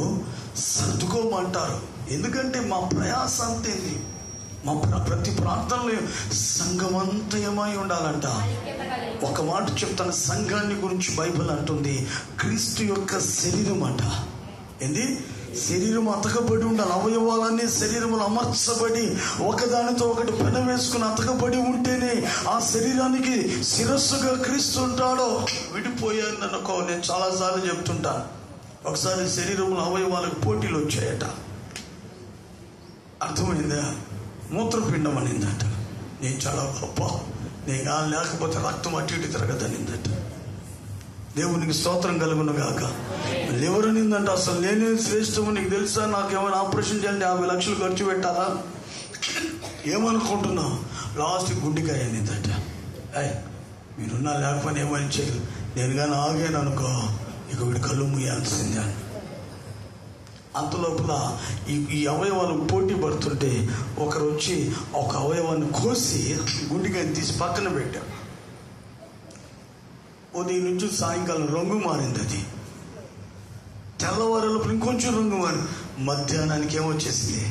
సర్దుకోమంటారు. ఎందుకంటే మా ప్రయాస అంతేంది, మా ప్రతి ప్రార్థనలో సంఘమంతయమై ఉండాలంట. ఒక మాట చెప్తాను, సంఘాన్ని గురించి బైబిల్ అంటుంది క్రీస్తు యొక్క శరీరం అంట. ఏంది? శరీరం అతకబడి ఉండాలి. అవయవాలన్నీ శరీరములు అమర్చబడి ఒకదానితో ఒకటి పెన వేసుకుని అతకబడి ఉంటేనే ఆ శరీరానికి శిరస్సుగా క్రీస్తు ఉంటాడో. విడిపోయాను అనుకో, నేను చాలాసార్లు చెప్తుంటాను. ఒకసారి శరీరంలో అవయవాలకు పోటీలు వచ్చాయట. అర్థమైందా? మూత్రపిండం అనిందట. నేను చాలా గొప్ప, నేను లేకపోతే రక్తం అటు ఇటు తిరగదనిందట. దేవునికి స్తోత్రం కలుగును గాక. ఎవరనిందంటే అసలు నేనే శ్రేష్టము, నీకు తెలుసా, నాకేమైనా ఆపరేషన్ చేయాలంటే 50 లక్షలు ఖర్చు పెట్టాలా, ఏమనుకుంటున్నావు? లాస్ట్ గుండెకాయ అనిందట. మీరున్నా లేకపోయినా ఏమని చేయలేదు. నేను కానీ ఆగాను అనుకో, ఇక వీడి కళ్ళు ముయ్యాల్సిందే అని. అంతలోపల ఈ అవయవాలు పోటీ పడుతుంటే ఒకరు వచ్చి ఒక అవయవాన్ని కోసి గుండెగా తీసి పక్కన పెట్టారు. ఉదయం నుంచి సాయంకాలం రంగు మారింది. అది తెల్లవారులప్పుడు ఇంకొంచెం రంగు మారింది. మధ్యాహ్నానికి ఏమొచ్చేసింది,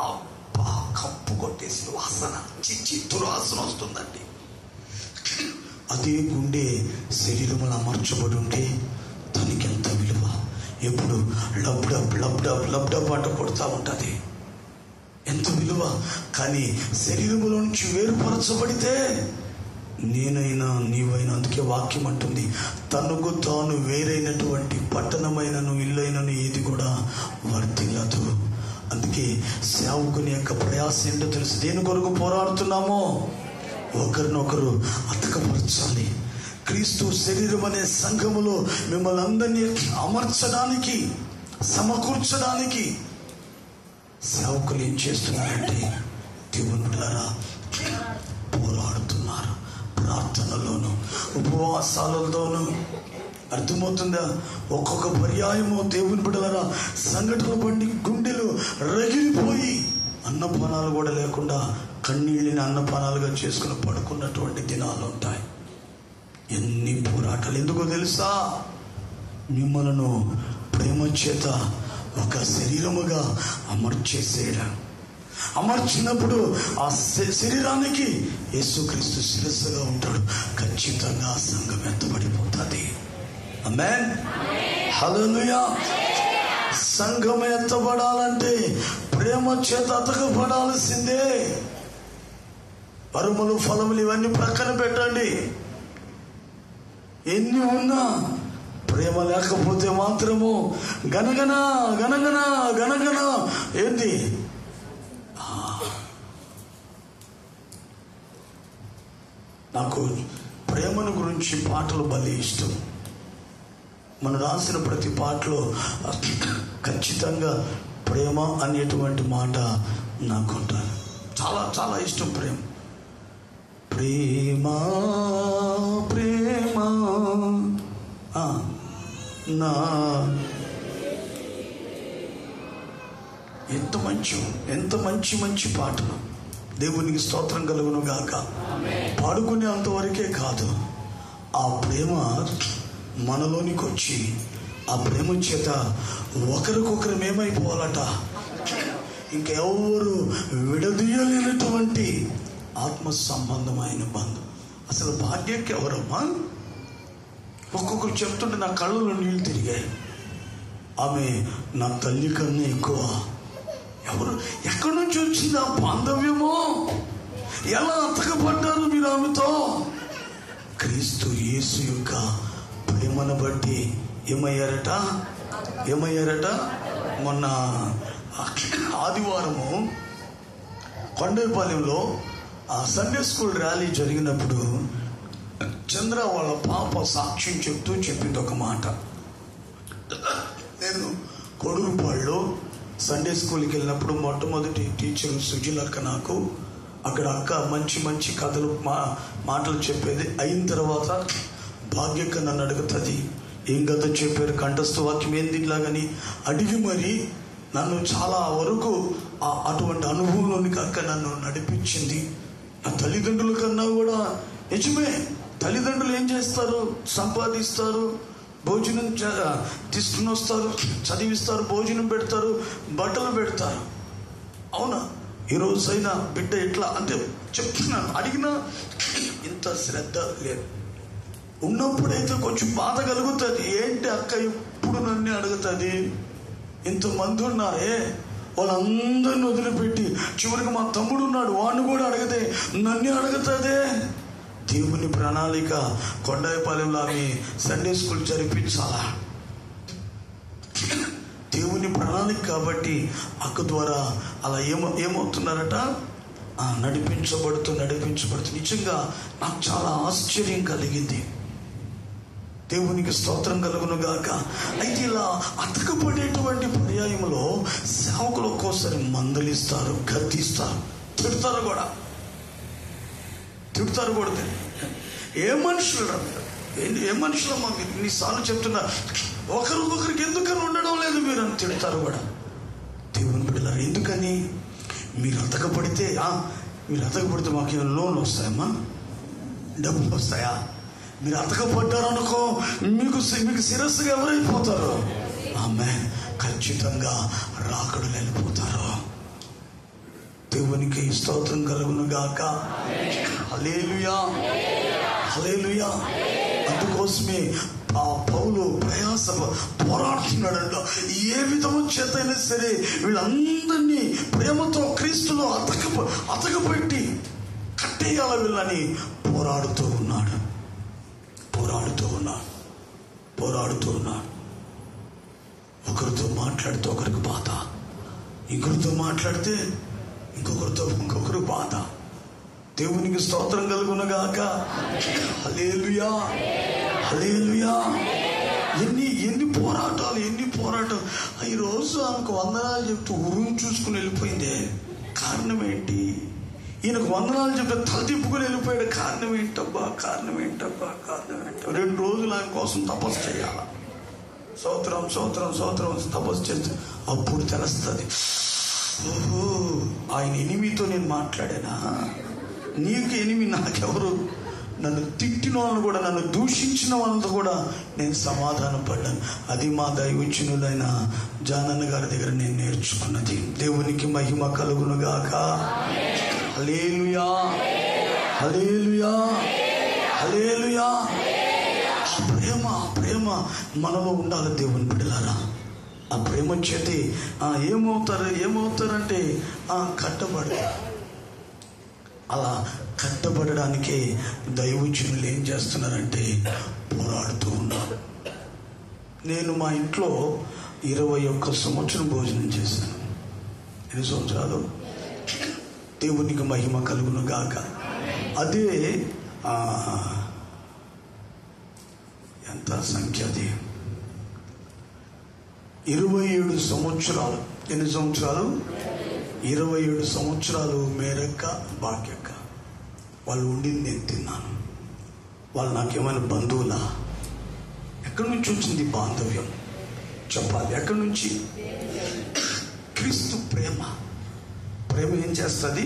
అబ్బా కప్పు కొట్టేసి వాసన, చిచ్చి దుర్వాసన వస్తుందండి. అదే గుండె శరీరంలో అమర్చబడి ఉంటే దానికి ఎంత విలువ. ఎప్పుడు లబ్డబ్ లబ్డబ్ లబ్డబ్ అంట కొడతా ఉంటుంది, ఎంత విలువ. కానీ శరీరంలో నుంచి వేరుపరచబడితే నేనైనా నీవైనా, అందుకే వాక్యం అంటుంది, తనకు తాను వేరైనటువంటి పట్టణమైనను ఇల్లైనను ఏది కూడా వర్తిల్లదు. అందుకే సేవకుని యొక్క ప్రయాసం ఏంటో తెలుసు. దేని కొరకు పోరాడుతున్నామో ఒకరినొకరు అతకపరచాలి. క్రీస్తు శరీరం అనే సంఘములో మిమ్మల్ని అందరినీ అమర్చడానికి, సమకూర్చడానికి సేవకులు ఏం చేస్తున్నారంటే దేవుని బిడ్డలారా పోరాడుతున్నారు. ప్రార్థనలోను ఉపవాసాలతోనూ. అర్థమవుతుందా? ఒక్కొక్క పర్యాయము దేవుని బిడ్డలారా సంఘటన బండి గుండెలు రగిలిపోయి అన్నపానాలు కూడా లేకుండా కన్నీళ్ళని అన్నపానాలుగా చేసుకుని పడుకున్నటువంటి దినాలు ఉంటాయి. ఎన్ని పోరాటాలు. ఎందుకో తెలుసా? మిమ్మలను ప్రేమ చేత ఒక శరీరముగా అమర్చేసేయడం. అమర్చినప్పుడు ఆ శరీరానికి యేసుక్రీస్తు శిరస్సుగా ఉంటాడు. ఖచ్చితంగా ఆ సంఘం ఎత్తబడిపోతుంది. ఆమేన్, హల్లెలూయా. సంఘం ఎత్తబడాలంటే ప్రేమ చేత అతకబడాల్సిందే. వరములు ఫలములు ఇవన్నీ ప్రక్కన పెట్టండి. ఎన్ని ఉన్నా ప్రేమ లేకపోతే మాత్రము గనగన గనగన గనగన ఏంటి? నాకు ప్రేమను గురించి పాటలు భలే ఇష్టం. మనం రాసిన ప్రతి పాటలో ఖచ్చితంగా ప్రేమ అనేటువంటి మాట నాకు ఉంటుంది. చాలా చాలా ఇష్టం ప్రేమ. ప్రేమ ప్రేమ నా ఎంత మంచి పాటలు. దేవునికి స్తోత్రం కలుగును గాక. పాడుకునే అంతవరకే కాదు, ఆ ప్రేమ మనలోనికి వచ్చి ఆ ప్రేమ చేత ఒకరికొకరు ఏమైపోవాలట, ఇంకెవరు విడదీయలేనటువంటి ఆత్మ సంబంధమైన బంధం. అసలు భాగ్యకి ఎవరమ్మా? ఒక్కొక్కరు చెప్తుంటే నా కళ్ళలో నీళ్ళు తిరిగాయి. ఆమె నా తల్లి కన్నా ఎక్కువ. ఎవరు, ఎక్కడి నుంచి వచ్చింది ఆ బాంధవ్యమో? ఎలా అతకపడ్డారు మీరు ఆమెతో? క్రీస్తు యేసు యొక్క ప్రేమను బట్టి ఏమయ్యారట? మొన్న ఆదివారము కొండపాలెంలో ఆ సండే స్కూల్ ర్యాలీ జరిగినప్పుడు చంద్ర వాళ్ళ పాప సాక్ష్యం చెప్పింది ఒక మాట. నేను కొడురుపాడులో సండే స్కూల్కి వెళ్ళినప్పుడు మొట్టమొదటి టీచర్ సుజీలక్క నాకు అక్కడ అక్క మంచి కథలు మాటలు చెప్పేది. అయిన తర్వాత భాగ్యక్క నన్ను అడుగుతుంది, ఏం కథ చెప్పారు, కంఠస్థ వాక్యం ఏంది ఇట్లాగని అడిగి మరి నన్ను చాలా వరకు అటువంటి అనుభవంలోనికి అక్క నన్ను నడిపించింది. నా తల్లిదండ్రుల కన్నా కూడా నిజమే. తల్లిదండ్రులు ఏం చేస్తారు? సంపాదిస్తారు, భోజనం తీసుకుని వస్తారు, చదివిస్తారు, భోజనం పెడతారు, బట్టలు పెడతారు. అవునా? ఈ రోజైనా బిడ్డ ఎట్లా అంటే చెప్తున్నాను, అడిగినా ఇంత శ్రద్ధ లేదు. ఉన్నప్పుడైతే కొంచెం బాధ కలుగుతుంది. ఏంటి అక్క ఎప్పుడు నన్ను అడుగుతుంది? ఇంతమంది ఉన్నారే, వాళ్ళందరిని వదిలిపెట్టి చివరికి మా తమ్ముడు ఉన్నాడు, వాడిని కూడా అడిగితే నన్ను అడుగుతుందే. దేవుని ప్రణాళిక కొండపాలెంలో ఆమె సండే స్కూల్ జరిపించాలా? దేవుని ప్రణాళిక కాబట్టి అక్క ద్వారా అలా ఏమవుతున్నారట, నడిపించబడుతూ నిజంగా నాకు చాలా ఆశ్చర్యం కలిగింది. దేవునికి స్తోత్రం కలుగును గాక. అయితే ఇలా అతకపడేటువంటి పర్యాయంలో సేవకులు ఒక్కోసారి మందలిస్తారు, గద్దిస్తారు, తిడతారు కూడా. ఏ మనుషులు ఏ మనుషులమ్మా మీరు ఇన్నిసార్లు చెప్తున్నా, ఒకరికొకరికి ఎందుకని ఉండడం లేదు మీరు అని తిడతారు కూడా. దేవుని బిడ్డలారా, ఎందుకని? మీరు అతకపడితే మాకేమైనా లోన్లు వస్తాయమ్మా, డబ్బులు వస్తాయా? మీరు అతకపడ్డారనుకో మీకు శిరస్సుగా ఎవరైపోతారు? ఆమేన్. ఖచ్చితంగా రాకడలు వెళ్ళిపోతారు. దేవునికి స్తోత్రం కలుగును గాక. హల్లెలూయా, హల్లెలూయా. అందుకోసమే పౌలు ప్రయాస పోరాడుతున్నాడంట. ఏ విధము చేతైనా సరే వీళ్ళందరినీ ప్రేమతో క్రీస్తులో అతకపెట్టి కట్టేయాల వీళ్ళని పోరాడుతూ ఉన్నాడు. ఒకరితో మాట్లాడితే ఒకరికి బాధ, ఇంకొకరితో మాట్లాడితే ఇంకొకరు బాధ. దేవునికి స్తోత్రం కలుగును గాక. హల్లెలూయా, హల్లెలూయా. ఎన్ని పోరాటాలు. ఈరోజు ఆమెకు వందనాలు చెప్తూ ఊరుని చూసుకుని వెళ్ళిపోయిందే. కారణం ఏంటి? ఈయనకు వందనాలు చెప్తే తల తిప్పుకుని వెళ్ళిపోయాడు. కారణం ఏంటబ్బా? 2 రోజులు ఆయన కోసం తపస్సు చేయాల. సంవత్సరం తపస్సు చేస్తే అప్పుడు తెలుస్తుంది, ఓహో ఆయన ఎనిమితో నేను మాట్లాడానా? నీకు ఎనిమి నాకెవరు? నన్ను తిట్టిన వాళ్ళను కూడా, నన్ను దూషించిన వాళ్ళతో కూడా నేను సమాధానం పడ్డాను. అది మా దైవజనులైన జానన్న గారి దగ్గర నేను నేర్చుకున్నది. దేవునికి మహిమ కలుగును గాక. హల్లెలూయా, హల్లెలూయా, హల్లెలూయా. ప్రేమ మనలో ఉండాలి దేవుని బిడ్డలారా. ఆ ప్రేమ చేతి ఏమవుతారంటే కట్టబడతారు. అలా కట్టబడడానికే దైవజనులు ఏం చేస్తున్నారంటే పోరాడుతూ ఉన్నారు. నేను మా ఇంట్లో 21 సంవత్సరం భోజనం చేశాను. 2 సంవత్సరాలు. దేవునికి మహిమ కలుగును గాక. అదే ఎంత సంఖ్య? అది 27 సంవత్సరాలు. ఎన్ని సంవత్సరాలు? 27 సంవత్సరాలు. మేరక్క, భాగ్యక్క వాళ్ళు ఉండింది నేను తిన్నాను. వాళ్ళు నాకేమైనా బంధువులా? ఎక్కడి నుంచి వచ్చింది బాంధవ్యం? చెప్పాలి. ఎక్కడి నుంచి? క్రీస్తు ప్రేమ ఏం చేస్తుంది?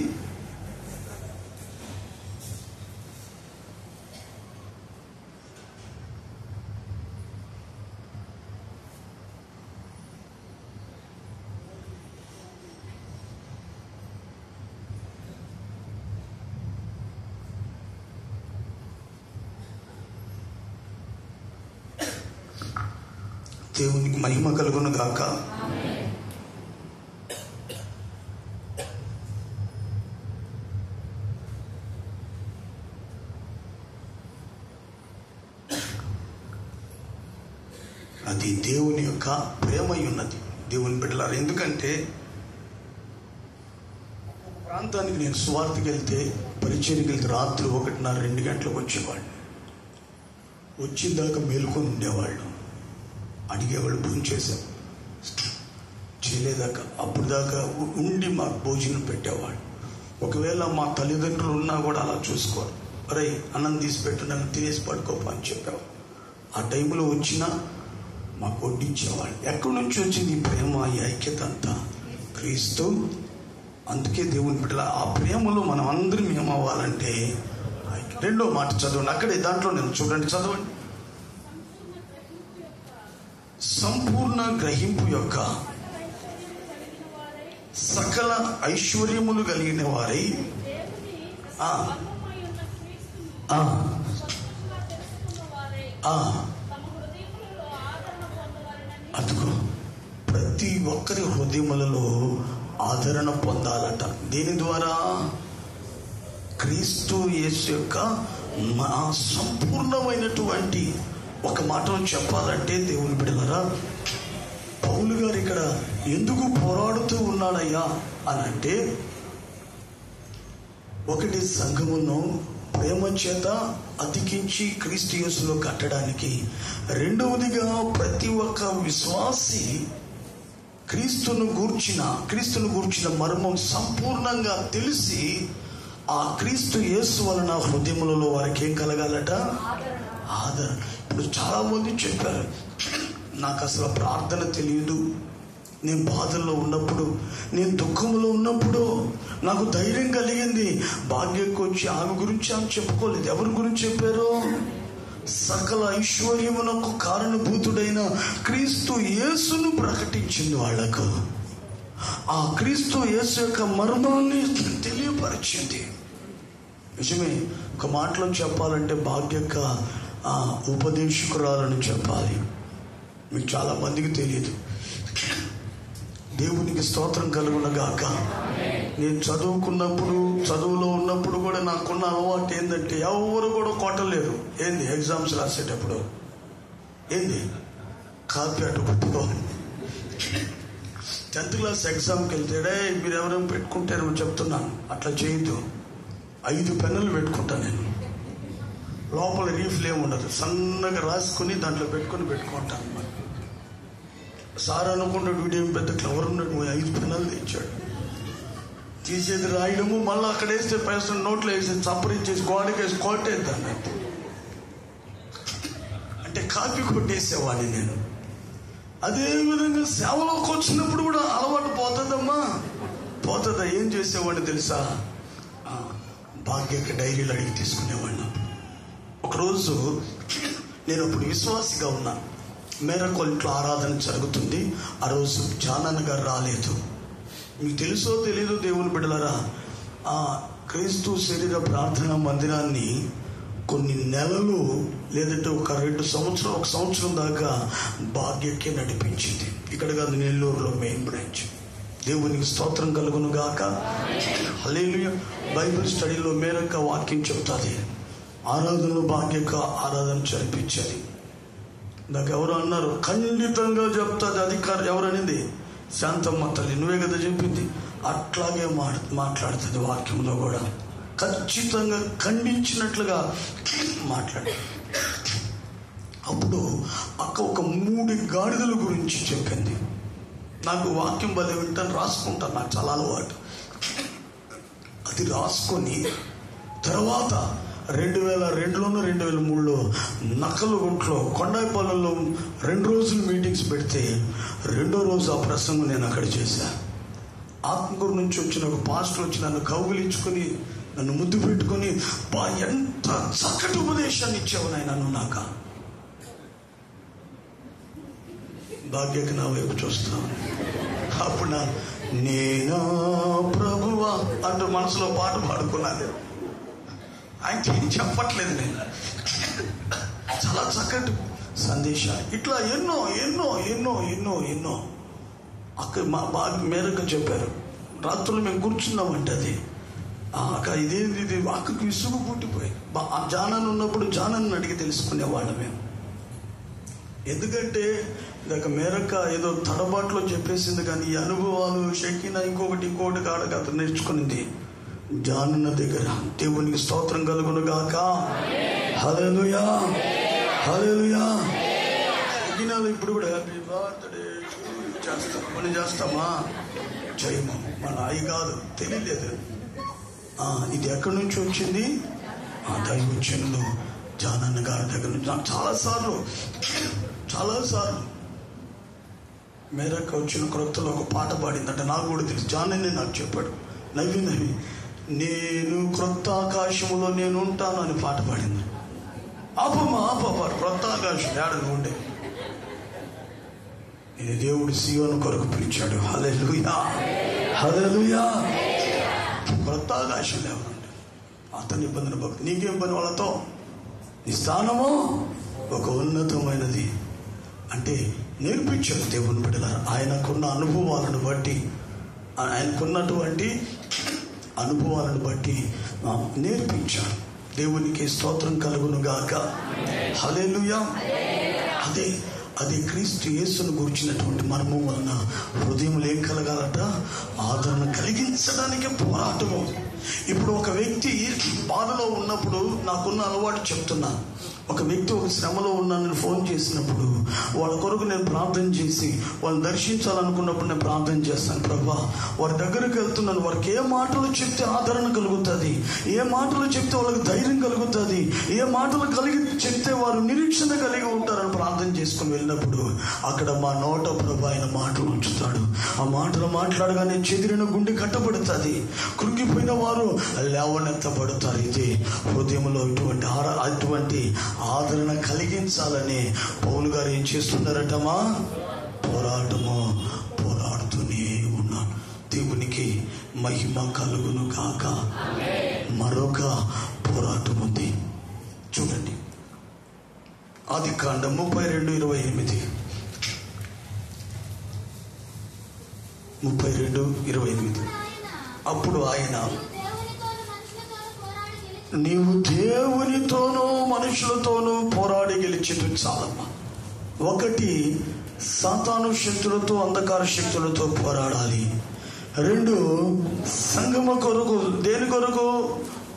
దేవునికి మహిమ కలుగును గాక. అది దేవుని యొక్క ప్రేమ ఉన్నది. దేవుని బిడ్డలారా, ఎందుకంటే ప్రాంతానికి నేను సువార్తకి వెళ్తే, పరిచర్యకి వెళ్తే రాత్రి 1:30-2 గంటలకు వచ్చేవాడిని. వచ్చిందాకా మేలుకొని ఉండేవాళ్ళు. అడిగేవాళ్ళు భోజనం చేశాం చేయలేదాకా, అప్పుడు దాకా ఉండి మాకు భోజనం పెట్టేవాడు. ఒకవేళ మా తల్లిదండ్రులు ఉన్నా కూడా అలా చూసుకోవాలి. అరే అన్నం తీసి పెట్టు, నన్ను తినేసి పడుకోపా అని చెప్పావు. ఆ టైంలో వచ్చినా మాకు వడ్డించేవాళ్ళు. ఎక్కడి నుంచి వచ్చింది ఈ ప్రేమ, ఈ ఐక్యత అంతా? క్రీస్తు. అందుకే దేవుని బిడ్డల ఆ ప్రేమలో మనం అందరం ఏమవ్వాలంటే, 2వ మాట చదవండి. అక్కడే దాంట్లో నేను చూడండి, చదవండి. సంపూర్ణ గ్రహింపు యొక్క సకల ఐశ్వర్యములు కలిగిన వారై అదిగో ప్రతి ఒక్కరి హృదయములలో ఆదరణ పొందాలట. దేని ద్వారా? క్రీస్తు యేసు యొక్క సంపూర్ణమైనటువంటి. ఒక మాటలో చెప్పాలంటే దేవుని బిడ్డలారా, పౌలు గారు ఇక్కడ ఎందుకు పోరాడుతూ ఉన్నాడయ్యా అని అంటే, ఒకటి సంఘమును ప్రేమ చేత అతికించి క్రీస్తు యేసులో కట్టడానికి, రెండవదిగా ప్రతి ఒక్క విశ్వాసి క్రీస్తును గూర్చిన మర్మం సంపూర్ణంగా తెలిసి ఆ క్రీస్తు యేసు వలన హృదయములలో వారికి ఏం కలగాలట? ఆదరణ. ఇప్పుడు చాలా మంది చెప్పారు, నాకు అసలు ప్రార్థన తెలియదు. నేను బాధల్లో ఉన్నప్పుడు, నేను దుఃఖంలో ఉన్నప్పుడు నాకు ధైర్యం కలిగింది. భాగ్యకు వచ్చి ఆమె గురించి ఆమె చెప్పుకోలేదు. ఎవరి గురించి చెప్పారు? సకల ఐశ్వర్యమునకు కారణభూతుడైన క్రీస్తు యేసును ప్రకటించింది వాళ్లకు. ఆ క్రీస్తు యేసు యొక్క మర్మాన్ని తెలియపరిచింది. నిజమే, ఒక మాటలో చెప్పాలంటే భాగ్యక ఉపదేశకురాలని చెప్పాలి. మీకు చాలా మందికి తెలియదు. దేవునికి స్తోత్రం కలుగునగాక. నేను చదువులో ఉన్నప్పుడు కూడా నాకున్న అలవాటు ఏంటంటే ఎవరు కూడా కొట్టలేరు. ఏంది? ఎగ్జామ్స్ రాసేటప్పుడు ఏంది? కాపీ అటు పట్టుకోవాలి. 10th క్లాస్ ఎగ్జామ్కి వెళ్తే మీరు ఎవరైనా పెట్టుకుంటారో చెప్తున్నాను, అట్లా చేయొద్దు. 5 పెన్నులు పెట్టుకుంటాను నేను. లోపల రీఫ్లు ఏమి ఉండదు, సన్నగా రాసుకుని దాంట్లో పెట్టుకుంటాను అన్నమాట. సార్ అనుకుంటాడు వీడేం పెద్ద క్లవర్ ఉన్నాడు, 5 పెన్నులు తెచ్చాడు. తీసేది రాయడము, మళ్ళీ అక్కడ వేస్తే పైసలు నోట్లో వేసి చప్పరించేసి గోడకి వేసి కొట్టేద్దాన్ని. అంటే కాపీ కొట్టేసేవాడిని నేను. అదేవిధంగా సేవలోకి వచ్చినప్పుడు కూడా అలవాటు పోతుందమ్మా, పోతుందా? ఏం చేసేవాడిని తెలుసా? భాగ్యకి డైరీలు అడిగి తీసుకునేవాడిని. ఒకరోజు నేను అప్పుడు విశ్వాసిగా ఉన్నాను. మేరకోల్ ఇంట్లో ఆరాధన జరుగుతుంది. ఆ రోజు జానన్న గారు రాలేదు. మీకు తెలుసో తెలీదు దేవుని బిడ్డలారా, ఆ క్రీస్తు శరీర ప్రార్థన మందిరాన్ని కొన్ని నెలలు లేదంటే ఒక 2 సంవత్సరాలు, 1 సంవత్సరం దాకా భాగ్యకే నడిపించింది. ఇక్కడ కాదు, నెల్లూరులో మెయిన్ బ్రాంచ్. దేవునికి స్తోత్రం కలుగును గాక. హల్లెలూయా. బైబిల్ స్టడీలో మేరక్క వాక్యం చెప్తుంది. ఆరాధనలో భాగ్యక ఆరాధన జరిపించాలి. నాకు ఎవరు అన్నారు, ఖండితంగా చెప్తుంది అధికారం. ఎవరనింది? శాంతమ్మ తల్లి. నువ్వే కదా చెప్పింది. అట్లాగే మాట్లాడుతుంది వాక్యంలో కూడా. ఖచ్చితంగా ఖండించినట్లుగా మాట్లాడు. అప్పుడు అక్క ఒక 3 గాడిదల గురించి చెప్పింది. నాకు వాక్యం బలి వింటాను, రాసుకుంటాను, నాకు చాలా అలవాటు. అది రాసుకొని తర్వాత 2002లోనూ 2003లో నక్కలగుంట్లో కొండాయిపాలెంలో 2 రోజులు మీటింగ్స్ పెడితే 2వ రోజు ఆ ప్రసంగం నేను అక్కడ చేశా. ఆత్మకూరు నుంచి వచ్చిన ఒక పాస్టర్ వచ్చి నన్ను కౌగిలించుకొని నన్ను ముద్దు పెట్టుకొని, ఎంత చక్కటి ఉపదేశాన్ని ఇచ్చావు నాయన నువ్వు నాకు. భాగ్యకి నా వైపు చూస్తాను. అప్పుడు నేనా ప్రభువా అంటూ మనసులో పాట పాడుకున్నాను. ఆయన ఏం చెప్పట్లేదు, నేను చాలా చక్కటి సందేశాలు ఇట్లా ఎన్నో ఎన్నో ఎన్నో ఎన్నో ఎన్నో అక్క మా బాగా మేరకు చెప్పారు. రాత్రులు మేము కూర్చున్నామంటే అది అక్క ఇదేంది ఇది అక్కకి విసుగు పుట్టిపోయి. జానన్ ఉన్నప్పుడు జానన్ అడిగి తెలుసుకునేవాళ్ళం మేము. ఎందుకంటే ఇందాక మేరక్క ఏదో తడబాట్లో చెప్పేసింది, కానీ ఈ అనుభవాలు షకీనా ఇంకొకటి కాడక అతను నేర్చుకునింది జానన్న దగ్గర. దేవునికి స్తోత్రం కలుగును గాక. హల్లెలూయా హల్లెలూయా. షకీనాలు ఇప్పుడు కూడా హ్యాపీ బర్త్డే చేస్తాం, పని చేస్తామా? చేయము. మన అయి కాదు, తెలియలేదు. ఇది ఎక్కడి నుంచి వచ్చింది? దైవజనులు జానన్న గారి దగ్గర నుంచి. నాకు చాలాసార్లు మేరక్క వచ్చిన క్రొత్తలో ఒక పాట పాడిందంటే నాకు కూడా తెలుసు. జానన్నే నాకు చెప్పాడు, నవ్వి నేను క్రొత్త ఆకాశంలో నేను ఉంటాను అని పాట పాడింది. ఆపమ్మ క్రొత్త ఆకాశం ఏడను ఉండే. నేను దేవుడు సీయోను కొరకు పిలిచాడు. హల్లెలూయా హల్లెలూయా. క్రొత్త ఆకాశంలో ఎవరుండే? అతని నిబంధన భక్తి. నీకేం పని వాళ్ళతో? నీ స్థానము ఒక ఉన్నతమైనది అంటే నేర్పించాడు దేవుని బిడ్డలారా. ఆయనకున్న అనుభవాలను బట్టి, ఆయనకున్నటువంటి అనుభవాలను బట్టి నేర్పించాడు. దేవునికి స్తోత్రం కలుగును గాక. హల్లెలూయా. అదే క్రీస్తు యేసును గురించినటువంటి మర్మం వలన హృదయంలో ఏం కలగాలట? ఆదరణ కలిగించడానికి పోరాటము. ఇప్పుడు ఒక వ్యక్తి బాధలో ఉన్నప్పుడు నాకున్న అలవాటు చెప్తున్నా, ఒక వ్యక్తి ఒక శ్రమలో ఉన్నానని ఫోన్ చేసినప్పుడు వాళ్ళ కొరకు నేను ప్రార్థన చేసి వాళ్ళని దర్శించాలనుకున్నప్పుడు నేను ప్రార్థన చేస్తాను. ప్రభా, వారి దగ్గరికి వెళ్తున్నాను, వారికి ఏ మాటలు చెప్తే ఆదరణ కలుగుతుంది, ఏ మాటలు చెప్తే వాళ్ళకి ధైర్యం కలుగుతుంది, ఏ మాటలు చెప్తే వారు నిరీక్షణ కలిగి ఉంటారని ప్రార్థన చేసుకుని వెళ్ళినప్పుడు అక్కడ మా నోట ప్రభా ఆయన మాటలు ఉంచుతాడు. ఆ మాటలు మాట్లాడగానే చెదిరిన గుండె కట్టబడుతుంది, కృంగిపోయిన వారు లేవనెత్తబడతారు. ఇది హృదయంలో అటువంటి ఆదరణ కలిగించాలని పౌలు గారు ఏం చేస్తున్నారటమా? పోరాడుతూనే ఉన్నాడు. దేవునికి మహిమ కలుగును కాక. మరొక పోరాటం ఉంది చూడండి, ఆదికాండం 32:28. 32:28. అప్పుడు ఆయన, నీవు దేవునితోనూ మనుషులతోనూ పోరాడి గెలిచేది చాలమ్మా. ఒకటి, సాతాను శక్తులతో అంధకార శక్తులతో పోరాడాలి. 2, సంగమ కొరకు, దేని కొరకు?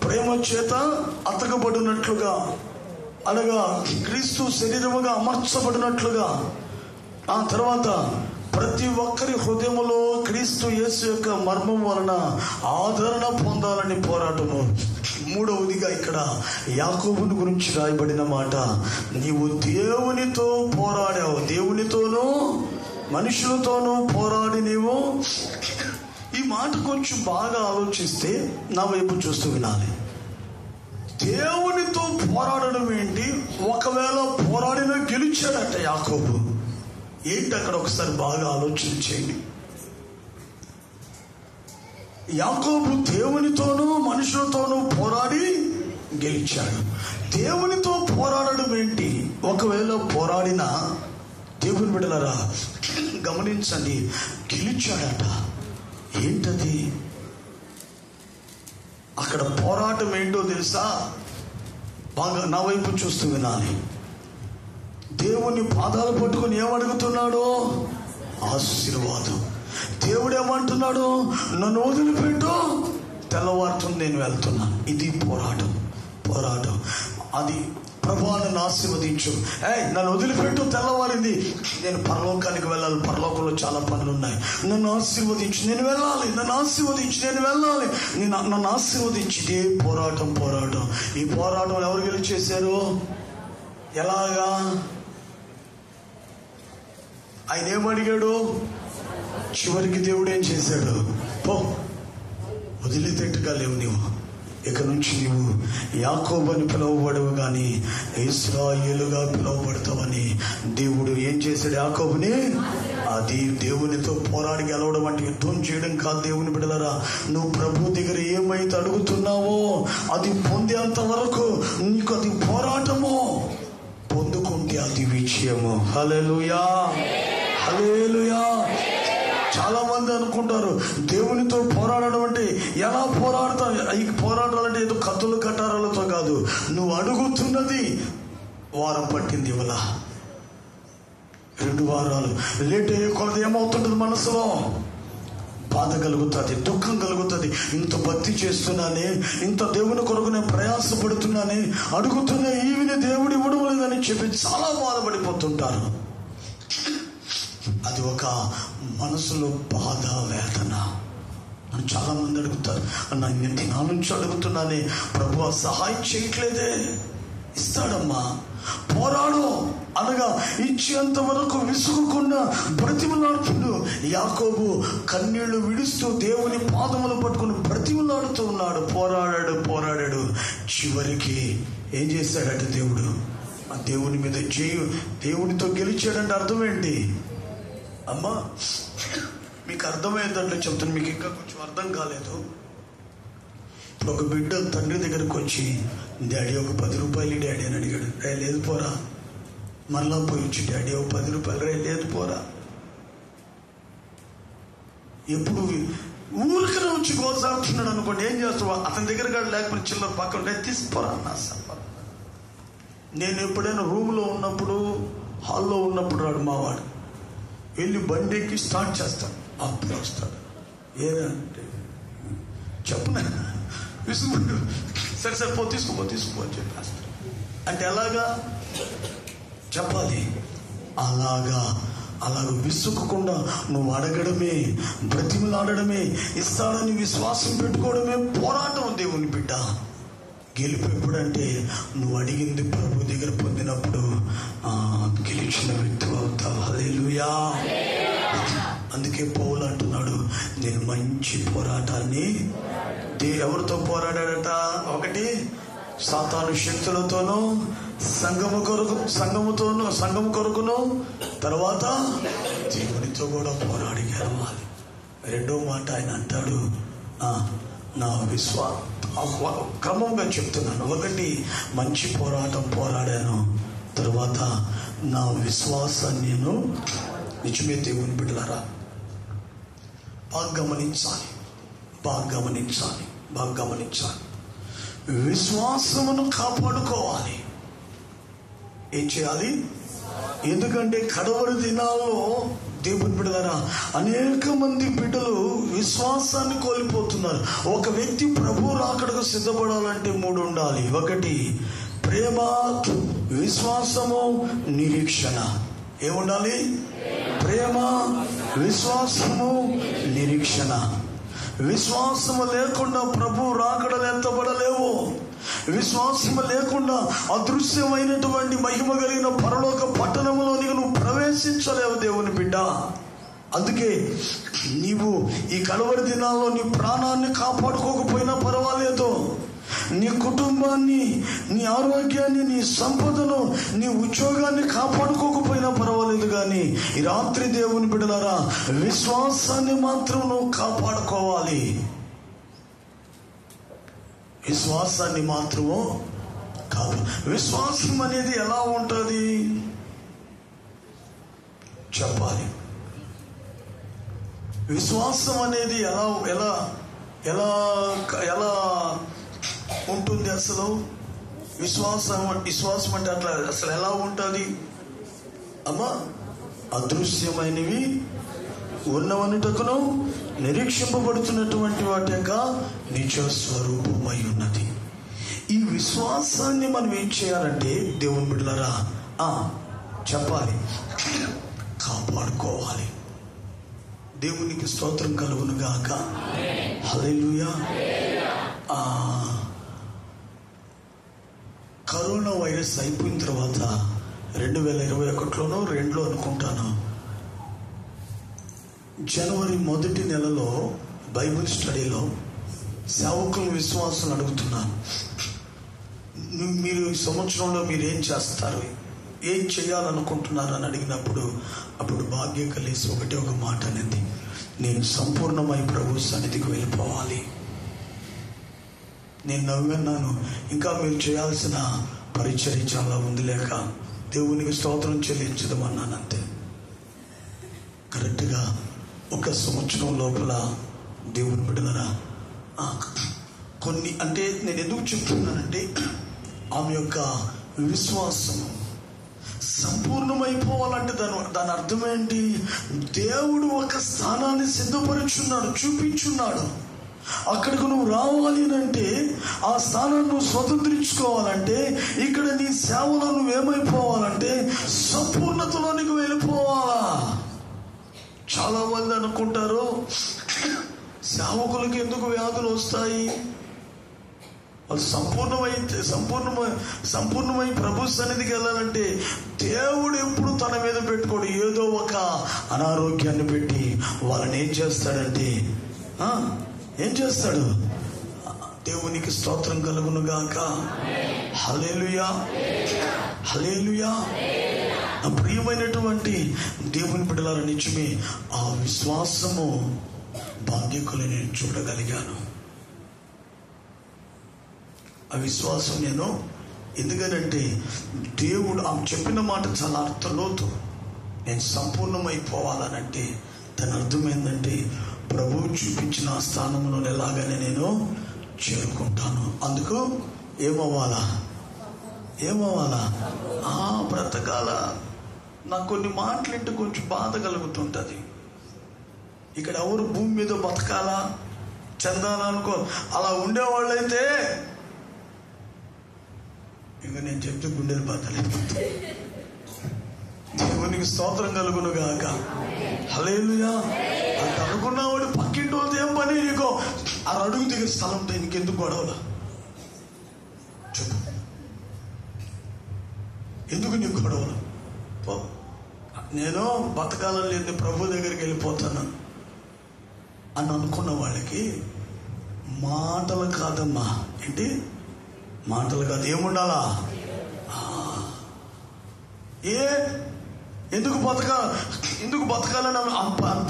ప్రేమ చేత అతకబడినట్లుగా, అనగా క్రీస్తు శరీరముగా అమర్చబడినట్లుగా. ఆ తర్వాత ప్రతి ఒక్కరి హృదయములో క్రీస్తు యేసు యొక్క మర్మం వలన ఆదరణ పొందాలని పోరాటము. 3వదిగా ఇక్కడ యాకోబుని గురించి రాయబడిన మాట, నీవు దేవునితో పోరాడావు, దేవునితోనూ మనుషులతోనూ పోరాడి నీవు. ఈ మాట కొంచెం బాగా ఆలోచిస్తే నా వైపు చూస్తూ వినాలి. దేవునితో పోరాడడం ఏంటి? ఒకవేళ పోరాడినా గెలిచాడట యాకోబు. ఏంటి అక్కడ ఒకసారి బాగా ఆలోచన చేయండి. యాకోబు దేవునితోనూ మనుషులతోనూ పోరాడి గెలిచాడు. దేవునితో పోరాడడం ఏంటి? ఒకవేళ పోరాడినా, దేవుని బిడ్డలారా గమనించండి, గెలిచాడట. ఏంటది? అక్కడ పోరాటం ఏంటో తెలుసా? బాగా నా వైపు చూస్తూ వినాలి. దేవుని పాదాలు పట్టుకుని ఏమడుగుతున్నాడో? ఆశీర్వాదం. దేవుడు ఏమంటున్నాడు? నన్ను వదిలిపెట్టు, తెల్లవారుతుంది నేను వెళ్తున్నాను. ఇది పోరాటం. అది ప్రభువా నన్ను ఆశీర్వదించు, నన్ను వదిలిపెట్టు, తెల్లవారింది, నేను పరలోకానికి వెళ్ళాలి, పరలోకంలో చాలా పనులు ఉన్నాయి, నన్ను ఆశీర్వదించు, నేను వెళ్ళాలి, నన్ను ఆశీర్వదించి నేను వెళ్ళాలి, నన్ను ఆశీర్వదించి. ఇదే పోరాటం. ఈ పోరాటం ఎవరు గెలిచేశారు? ఎలాగా? ఆయన ఏమడిగాడు? చివరికి దేవుడు ఏం చేశాడు? పో, వదిలితేట్టుగా లేవు నీవు, ఇక నుంచి నీవు యాకోబు అని పిలువబడవు కానీ ఇశ్రాయేలుగా పిలువబడతావని దేవుడు ఏం చేశాడు? యాకోబుని. అది దేవునితో పోరాడి గెలవడం అంటే యుద్ధం చేయడం కాదు. దేవుని బిడ్డలారా, నువ్వు ప్రభు దగ్గర ఏమైతే అడుగుతున్నావో అది పొందేంత వరకు నీకు అది పోరాటము. పొందుకుంటే అది విజయము. హల్లెలూయా, హల్లెలూయా. చాలా మంది అనుకుంటారు దేవునితో పోరాడడం అంటే ఎలా పోరాడాలంటే ఏదో కత్తులు కటారాలతో కాదు. నువ్వు అడుగుతున్నది వారం పట్టింది, ఇవాళ 2 వారాలు లేట్ అయ్యే కొలది ఏమవుతుంటుంది? మనసులో బాధ కలుగుతుంది, దుఃఖం కలుగుతుంది. ఇంత భక్తి చేస్తున్నానే, ఇంత దేవుని కొరకు నేను ప్రయాసపడుతున్నానే, అడుగుతున్నా ఈవిని దేవుడు ఇవ్వడం లేదని చెప్పి చాలా బాధపడిపోతుంటారు. అది ఒక మనసులో బాధ, వేదన. అని చాలా మంది అడుగుతారు, నేను దినాల నుంచి అడుగుతున్నానే, ప్రభువా సహాయం చేయట్లేదే. ఇస్తాడమ్మా, పోరాడు అనగా ఇచ్చేంత వరకు విసుగకుండా బ్రతిమలాడుతుండు. యాకోబు కన్నీళ్లు విడుస్తూ దేవుని పాదములు పట్టుకుని బ్రతిమలాడుతూ ఉన్నాడు. పోరాడాడు. చివరికి ఏం చేశాడట దేవుడు? ఆ దేవుని మీద దేవునితో గెలిచాడంటే అర్థం ఏంటి? అమ్మా, మీకు అర్థమయ్యేదంటే చెప్తాను, మీకు ఇంకా కొంచెం అర్థం కాలేదు. ఇప్పుడు ఒక బిడ్డ తండ్రి దగ్గరకు వచ్చి, డాడీ ఒక 10 రూపాయలు డాడీ అని అడిగాడు. లేదు పోరా. మళ్ళా పోయి వచ్చి, డాడీ ఒక 10 రూపాయలు. లేదు పోరా. ఎప్పుడు ఊరికనే వచ్చి గోసాడుతున్నాడు అనుకోండి, ఏం చేస్తావు? అతని దగ్గర కాదు, లేకపోతే చిల్లర పక్కన తీసుకోరా అన్న. నేను ఎప్పుడైనా రూమ్లో ఉన్నప్పుడు, హాల్లో ఉన్నప్పుడు రాడు మావాడు, వెళ్ళి బండికి స్టార్ట్ చేస్తాడు, అప్పుడు వస్తాడు. ఏదంటే చెప్పనా, విసుగు సరే సరే తీసుకో అని చెప్పేస్తారు. అంటే ఎలాగా చెప్పాలి? అలాగా విసుక్కుండా నువ్వు అడగడమే, బ్రతిమలాడడమే, ఇస్తాడని విశ్వాసం పెట్టుకోవడమే పోరాటం. దేవుని బిడ్డ గెలుపు ఎప్పుడంటే నువ్వు అడిగింది ప్రభు దగ్గర పొందినప్పుడు గెలిచిన వ్యక్తి అవుతావు. హల్లెలూయా. అందుకే పౌలు అంటున్నాడు, నేను మంచి పోరాటాన్ని ఎవరితో పోరాడాడట? ఒకటి సాతాను శక్తులతోనూ, సంఘము కొరకును, తర్వాత దేవునితో కూడా పోరాడి గెలవాలి. రెండో మాట ఆయన అంటాడు, నా క్రమంగా చెప్తున్నాను. ఒకటి మంచి పోరాటం పోరాడాను, తర్వాత నా విశ్వాసాన్ని నేను నిజమే. దేవుని బిడ్డలారా బాగా గమనించాలి. విశ్వాసమును కాపాడుకోవాలి. ఏం చేయాలి? ఎందుకంటే కడవరి దినాల్లో దేవుని బిడ్డలారా అనేక మంది బిడ్డలు విశ్వాసాన్ని కోల్పోతున్నారు. ఒక వ్యక్తి ప్రభు రాకడకు సిద్ధపడాలంటే 3 ఉండాలి. ఒకటి ప్రేమ, విశ్వాసము, నిరీక్షణ. ఏముండాలి? ప్రేమ, విశ్వాసము, నిరీక్షణ. విశ్వాసము లేకుండా ప్రభు రాకడలు ఎత్తబడలేవు. విశ్వాసము లేకుండా అదృశ్యమైనటువంటి మహిమ కలిగిన పరలోక పట్టణంలోనికి నువ్వు ప్రవేశించలేవు దేవుని బిడ్డ. అందుకే నీవు ఈ కడవరి దినాల్లో నీ ప్రాణాన్ని కాపాడుకోకపోయినా పర్వాలేదు, నీ కుటుంబాన్ని, నీ ఆరోగ్యాన్ని, నీ సంపదను, నీ ఉద్యోగాన్ని కాపాడుకోకపోయినా పర్వాలేదు, కానీ ఈ రాత్రి దేవుని బిడ్డలారా విశ్వాసాన్ని మాత్రం నువ్వు కాపాడుకోవాలి. విశ్వాసాన్ని మాత్రము కాదు. విశ్వాసం అనేది ఎలా ఉంటుంది చెప్పాలి? విశ్వాసం అనేది ఎలా ఎలా ఎలా ఎలా ఉంటుంది అసలు? విశ్వాసం అంటే అట్లా అసలు ఎలా ఉంటుంది అమ్మా? అదృశ్యమైనవి ఉన్నవనుటకును నిరీక్షింపబడుతున్నటువంటి వాటి యొక్క నిజ స్వరూపమై ఉన్నది. ఈ విశ్వాసాన్ని మనం ఏం చేయాలంటే దేవుని బిడ్డలారా చెప్పాలి, కాపాడుకోవాలి. దేవునికి స్తోత్రం కలుగును గాక. హల్లెలూయా. కరోనా వైరస్ అయిపోయిన తర్వాత 2021లోనో 2లో అనుకుంటాను, జనవరి 1 నెలలో బైబిల్ స్టడీలో సేవకుల విశ్వాసం అడుగుతున్నాను, మీరు ఈ సంవత్సరంలో మీరు ఏం చేస్తారు, ఏం చేయాలనుకుంటున్నారు అని అడిగినప్పుడు అప్పుడు భాగ్య కలిసి ఒక మాట అనేది, నేను సంపూర్ణమై ప్రభు సన్నిధికి వెళ్ళిపోవాలి. నేను నవ్వన్నాను, ఇంకా మీరు చేయాల్సిన పరిచర్య చాలా ఉంది, లేక దేవునికి స్తోత్రం చెల్లించడం అన్నాను అంతే. కరెక్ట్గా 1 సంవత్సరం లోపల దేవుని బిడ్డలారా కొన్ని, అంటే నేను ఎందుకు చెప్తున్నానంటే ఆమె యొక్క విశ్వాసము సంపూర్ణమైపోవాలంటే దాని అర్థం ఏంటి? దేవుడు ఒక స్థానాన్ని సిద్ధపరుచున్నాడు, చూపించున్నాడు. అక్కడికి నువ్వు రావాలి అంటే, ఆ స్థానాన్ని నువ్వు స్వతంత్రించుకోవాలంటే, ఇక్కడ నీ సేవలో నువ్వేమైపోవాలంటే సంపూర్ణతలోనికి వెళ్ళిపోవాలా. చాలా మంది అనుకుంటారు సేవకులకి ఎందుకు వ్యాధులు వస్తాయి, వాళ్ళు సంపూర్ణమై ప్రభు సన్నిధికి వెళ్ళాలంటే దేవుడు ఎప్పుడు తన మీద పెట్టుకోడు, ఏదో ఒక అనారోగ్యాన్ని పెట్టి వాళ్ళని ఏం చేస్తాడంటే ఏం చేస్తాడు? దేవునికి స్తోత్రం కలుగును గాక. హల్లెలూయా, హల్లెలూయా. ప్రియమైనటువంటి దేవుని బిడ్డలారా, నిజమే ఆ విశ్వాసము భాగ్యకులు నేను చూడగలిగాను. ఆ విశ్వాసం నేను ఎందుకనంటే దేవుడు ఆమె చెప్పిన మాట చాలా అర్థలోతు. నేను సంపూర్ణమైపోవాలనంటే దాని అర్థం ఏంటంటే ప్రభువు చూపించిన ఆ స్థానంలో ఎలాగనే నేను చేరుకుంటాను. అందుకు ఏమవ్వాలా బ్రతకాల. నాకు కొన్ని మాటలంటే కొంచెం బాధ కలుగుతుంటుంది. ఇక్కడ ఎవరు భూమి మీద బతకాలా చెందాలా అనుకో, అలా ఉండేవాళ్ళైతే ఇంకా నేను చెప్తే గుండెలు బద్దలైపోతాయి. దేవునికి స్తోత్రం కలుగును గాక. హల్లెలూయా. అంత అనుకున్నవాడు పక్కింటి వాళ్ళతో ఏం పని నీకో ఆ అడుగు దగ్గర స్థలం ఉంటే నీకెందుకు గొడవలు? చెప్పు, ఎందుకు నీకు గొడవలు? నేను బతకాలం లేదు, ప్రభు దగ్గరికి వెళ్ళిపోతాను అని అనుకున్న వాళ్ళకి మాటలు కాదమ్మా. ఏంటి మాటలు కాదు, ఏముండాలా? ఎందుకు బతకాలని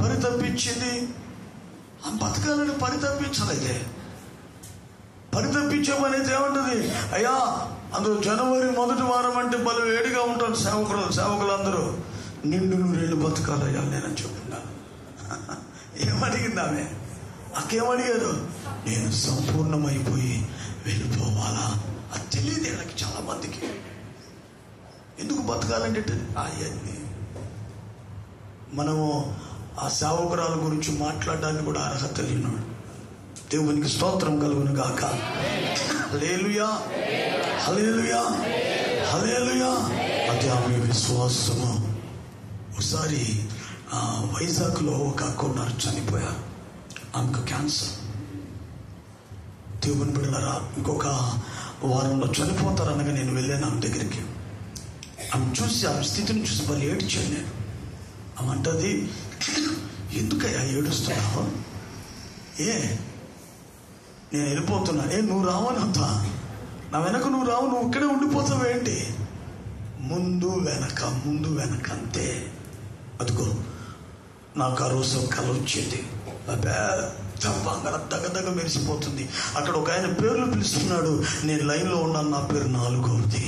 పరితపించింది? బతకాలని పరితపించలేదే. పరితపించే పని అయితే ఏమంటది? అయ్యా అందులో జనవరి 1వ వారం అంటే బలు వేడిగా ఉంటారు సేవకులందరూ. నిండు 100 బతకాలయ్యా నేనని చెప్తున్నాను. ఏమడిగింది ఆమె? అక్కేమడిగారు? నేను సంపూర్ణమైపోయి వెళ్ళిపోవాలా? అది తెలియదు వీళ్ళకి చాలా మందికి. ఎందుకు బతకాలంటే అవన్నీ మనము ఆ సేవకురాల గురించి మాట్లాడడానికి కూడా అర్హత లేనాడు. దేవునికి స్తోత్రం కలుగును గాక. హల్లెలూయా, హల్లెలూయా, హల్లెలూయా. అది ఆమె విశ్వాసము. ఒకసారి వైజాగ్లో ఒక అక్క ఉన్నారు, చనిపోయారు. ఆమెకు క్యాన్సర్. దేవుని బిడ్డలారా, ఇంకొక వారంలో చనిపోతారనగా నేను వెళ్ళాను ఆమె దగ్గరికి. ఆమె చూసి, ఆమె స్థితిని చూసి వాళ్ళు ఏడ్చాను నేను. ఆమె అంటది, ఎందుకయ్యా ఏడుస్తున్నావు? నేను వెళ్ళిపోతున్నా. నువ్వు రావని అంతా నా వెనక నువ్వు రావు, నువ్వు ఇక్కడే ఉండిపోతావు ఏంటి? ముందు వెనక అంతే. అదిగో నాకు ఆ రోజు కళ వచ్చింది. పెద్ద బంగారం దగ్గర మెరిసిపోతుంది. అక్కడ ఒక ఆయన పేర్లు పిలుస్తున్నాడు. నేను లైన్లో ఉన్నాను, నా పేరు 4వది.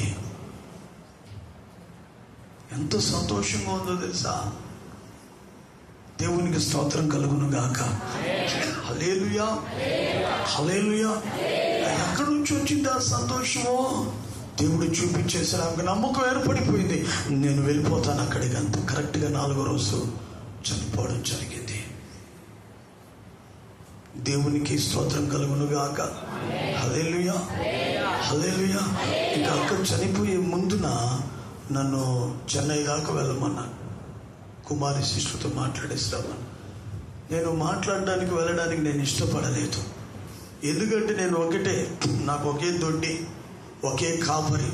ఎంత సంతోషంగా ఉందో తెలుసా? దేవునికి స్తోత్రం కలుగును గాక. హల్లెలూయా, హల్లెలూయా. ఎక్కడి నుంచి వచ్చింది ఆ సంతోషమో? దేవుడు చూపించేసాడు. ఆమెకు నమ్మకం ఏర్పడిపోయింది. నేను వెళ్ళిపోతాను అక్కడికి. అంత కరెక్ట్గా 4వ రోజు చనిపోవడం జరిగింది. దేవునికి స్తోత్రం కలుగును గాక. హల్లెలూయా, హల్లెలూయా. ఇంకా అక్కడ చనిపోయే ముందున నన్ను చెన్నై దాకా వెళ్ళమన్నాను. కుమారి శిష్యులతో మాట్లాడేస్తామని. నేను మాట్లాడడానికి వెళ్ళడానికి నేను ఇష్టపడలేదు. ఎందుకంటే నేను నాకు ఒకే దొడ్డి, ఒకే కాపరి,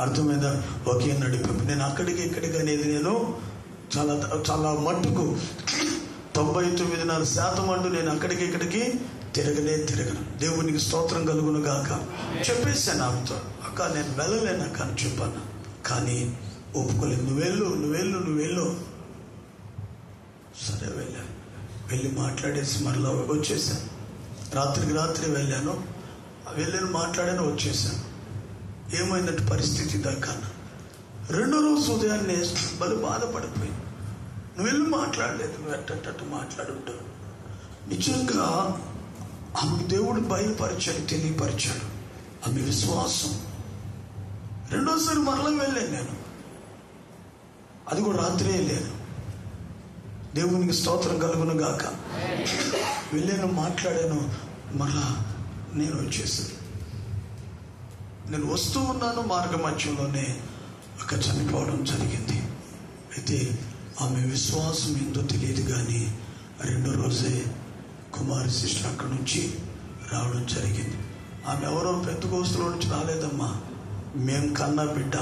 అర్థమైందా? ఒకే నడిపింపు. నేను అక్కడికి ఇక్కడికి అనేది నేను చాలా చాలా మట్టుకు 99.5% అంటూ నేను అక్కడికి ఇక్కడికి తిరగను. దేవునికి స్తోత్రం కలుగును గాక. చెప్పేసాను ఆమెతో, అక్క నేను వెళ్ళలేను అక్క అని చెప్పాను. కానీ ఒప్పుకోలేదు. నువ్వు వెళ్ళు. సరే వెళ్ళి మాట్లాడేసి మరలా వచ్చేసాను. రాత్రి వెళ్ళాను, మాట్లాడాను, వచ్చేసాను. ఏమైందంటే పరిస్థితి దగ్గర 2వ రోజు ఉదయాన్నే బలు బాధపడిపోయింది. నువ్వు వెళ్ళి మాట్లాడలేదు, నువ్వు ఎట్టట్టు మాట్లాడుంటావు. నిజంగా ఆమె దేవుడు బయలుపరిచాడు, తెలియపరిచాడు. ఆమె విశ్వాసం. 2వసారి మరలా వెళ్ళాను నేను. అది కూడా రాత్రి వెళ్ళాను. దేవునికి స్తోత్రం కలుగును గాక. వెళ్ళాను, మాట్లాడాను, మరలా నేను వచ్చేసాను. నేను వస్తూ ఉన్నాను, మార్గ మధ్యంలోనే అక్కడ చనిపోవడం జరిగింది. అయితే ఆమె విశ్వాసం ఏందో తెలియదు కానీ 2వ రోజే కుమారి సిస్టర్ అక్కడి నుంచి రావడం జరిగింది. ఆమె ఎవరో పెద్దకోస్తులో నుంచి రాలేదమ్మా. మేము కన్నా బిడ్డ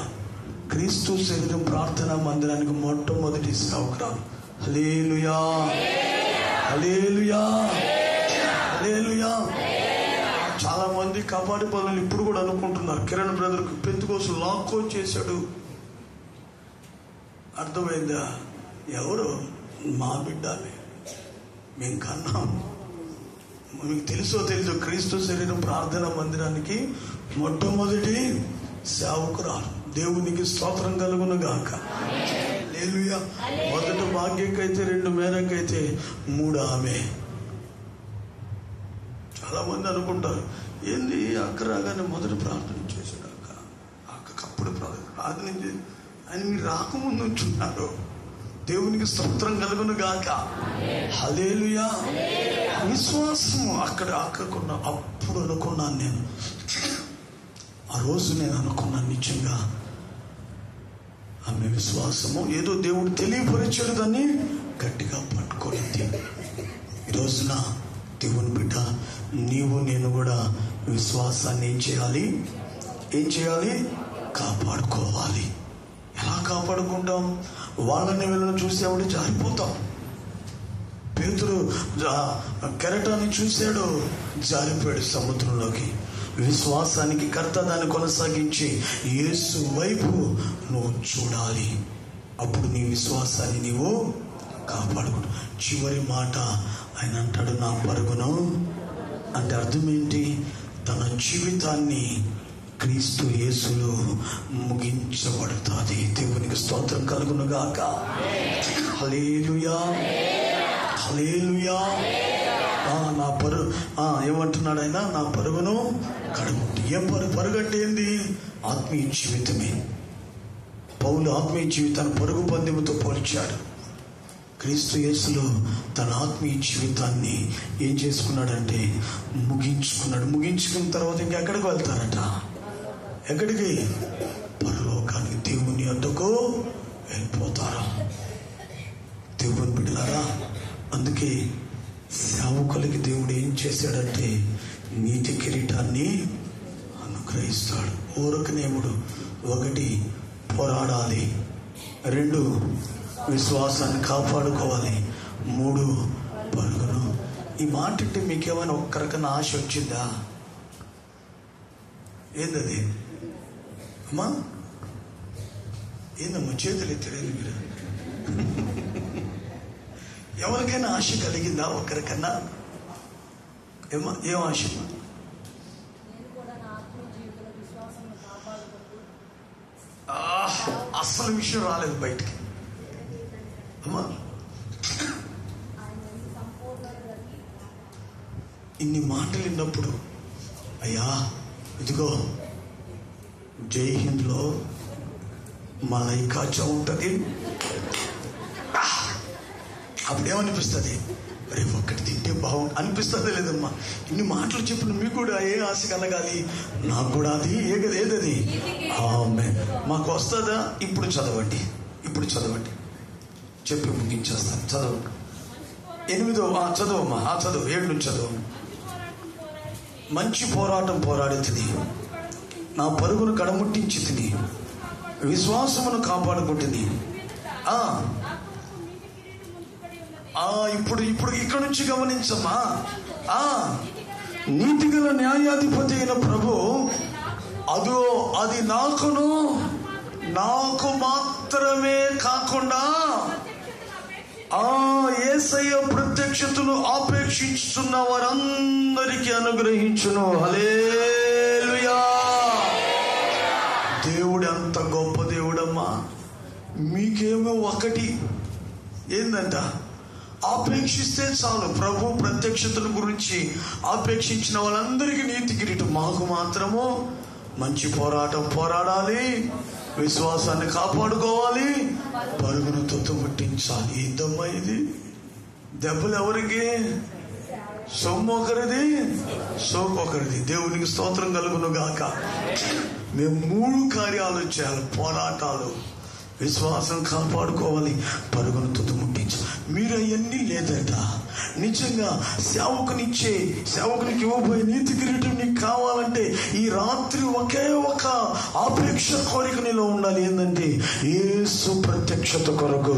క్రీస్తు శరీరం ప్రార్థనా మందిరానికి మొట్టమొదటి సేవకురాలు. హల్లెలూయా, హల్లెలూయా, హల్లెలూయా. చాలా మంది కబాడి పనులు ఇప్పుడు కూడా అనుకుంటున్నారు, కిరణ్ బ్రదర్కి పెద్దకోస్తులు లాక్కొని చేశాడు. అర్థమైందా? ఎవరు? మా బిడ్డలే, మేము కన్నాం. మీకు తెలుసో క్రీస్తు శరీరం ప్రార్థనా మందిరానికి మొట్టమొదటి సేవకురాలు. దేవునికి స్తోత్రం కలుగును గాక. హల్లెలూయా. మొదటి భాగ్యకైతే, 2 మేరకైతే, 3 ఆమె. చాలా మంది అనుకుంటారు, ఏంది అక్క రాగానే మొదటి ప్రార్థన చేశాడు అక్కకి అప్పుడు ప్రార్థన అని మీరు రాకముందు ఉంటున్నారు. దేవునికి స్తోత్రం కలుగును గాక. హల్లెలూయా. విశ్వాసము అక్కడ అక్కకున్న. అప్పుడు అనుకున్నాను నేను, ఆ రోజు నేను అనుకున్నాను, నిజంగా ఆమె విశ్వాసము ఏదో దేవుడు తెలియపరిచాడు, దాన్ని గట్టిగా పట్టుకోలేదు. ఈ రోజున దేవుని బిడ్డ, నీవు నేను కూడా విశ్వాసాన్ని ఏం చేయాలి? కాపాడుకోవాలి. ఎలా కాపాడుకుంటాం? వాళ్ళని వీళ్ళని చూసేవాడు జారిపోతాం. పేతురు కెరటాన్ని చూశాడు, జారిపోయాడు సముద్రంలోకి. విశ్వాసానికి కర్త, దాన్ని కొనసాగించి యేసు వైపు నువ్వు చూడాలి. అప్పుడు నీ విశ్వాసాన్ని నీవు కాపాడుకుంటా. చివరి మాట ఆయన అంటాడు, నా పరుగును అంటే అర్థం ఏంటి? తన జీవితాన్ని క్రీస్తు యేసులో ముగించబడుతుంది. దేవునికి స్తోత్రం కలుగును గాక. హల్లెలూయా, హల్లెలూయా. నా ఏమంటున్నాడు ఆయన? నా పరుగును కడుగుంటే. ఏం పరుగు అంటే ఏంది? ఆత్మీయ జీవితమే. పౌలు ఆత్మీయ జీవితాన్ని పరుగు పందెముతో పోల్చాడు. క్రీస్తు యేసులో తన ఆత్మీయ జీవితాన్ని ఏం చేసుకున్నాడంటే ముగించుకున్నాడు. ముగించుకున్న తర్వాత ఇంకెక్కడికి వెళ్తారట? ఎక్కడికి? పరలోకానికి, దేవుని వద్దకు వెళ్ళిపోతారు. దేవుని బిడ్డలారా, అందుకే సేవకులకి దేవుడు ఏం చేశాడంటే నీతి కిరీటాన్ని అనుగ్రహిస్తాడు. ఊరకనేముడు 1 పోరాడాలి, 2 విశ్వాసాన్ని కాపాడుకోవాలి, 3 పరుగును. ఈ మాట అంటే మీకేమైనా ఒక్క రకమైన ఆశ వచ్చిందా? ఏందది అమ్మా? ఏందమ్మా చేతులు ఎత్తలేదు మీరు? ఎవరికైనా ఆశ కలిగిందా? ఒక్కరికన్నా ఏం ఆశ? అసలు విషయం రాలేదు బయటికి. అమ్మా, ఇన్ని మాటలు విన్నప్పుడు, అయ్యా ఇదిగో జై హింద్లో మలైకా ఉంటుంది, అప్పుడేమనిపిస్తుంది? రే ఒక్కటి తింటే బాగుంది అనిపిస్తుంది లేదమ్మా? ఇన్ని మాటలు చెప్పిన మీకు కూడా ఏ ఆశ కలగాలి? నాకు కూడా అది ఏదది మాకు వస్తుందా? ఇప్పుడు చదవండి చెప్పి ముగించేస్తాను. చదవండి. 8వ చదవమ్మా. చదువు 7 నుంచి చదువు. మంచి పోరాటం పోరాడి తిని, నా పరుగును కడముట్టించి తిని, విశ్వాసమును కాపాడుకుంటుంది. ఇప్పుడు ఇక్కడ నుంచి గమనించమ్మా. నీతిగల న్యాయాధిపతి అయిన ప్రభు అది నాకు మాత్రమే కాకుండా యేసయ్య ప్రత్యక్షతను ఆపేక్షించుతున్న వారందరికీ అనుగ్రహించును. హల్లెలూయా. దేవుడు అంత గొప్ప దేవుడమ్మా. మీకేమో ఒకటి ఏందంట? ఆపేక్షిస్తే చాలు. ప్రభు ప్రత్యక్షతల గురించి ఆపేక్షించిన వాళ్ళందరికీ నీతి కిరీటం. మాకు మాత్రము మంచి పోరాటం పోరాడాలి, విశ్వాసాన్ని కాపాడుకోవాలి, పరుగును తుత్తుముట్టించాలి. ఏందమ్మా ఇది? దెబ్బలు ఎవరికి? సొమ్ము ఒకరిది, సోకొకరిది. దేవునికి స్తోత్రం కలుగును గాక. మేము 3 కార్యాలు చేయాలి. పోరాటాలు, విశ్వాసం కాపాడుకోవాలి, పరుగును తుత్తుముట్టించాలి. మీరు అవన్నీ లేదట. నిజంగా సేవకునికి ఇవ్వబోయే నీతి కిరీటం నీకు కావాలంటే ఈ రాత్రి ఒకే ఒక ఆపేక్ష కోరిక నీలో ఉండాలి. ఏంటంటే యేసు ప్రత్యక్షత కొరకు.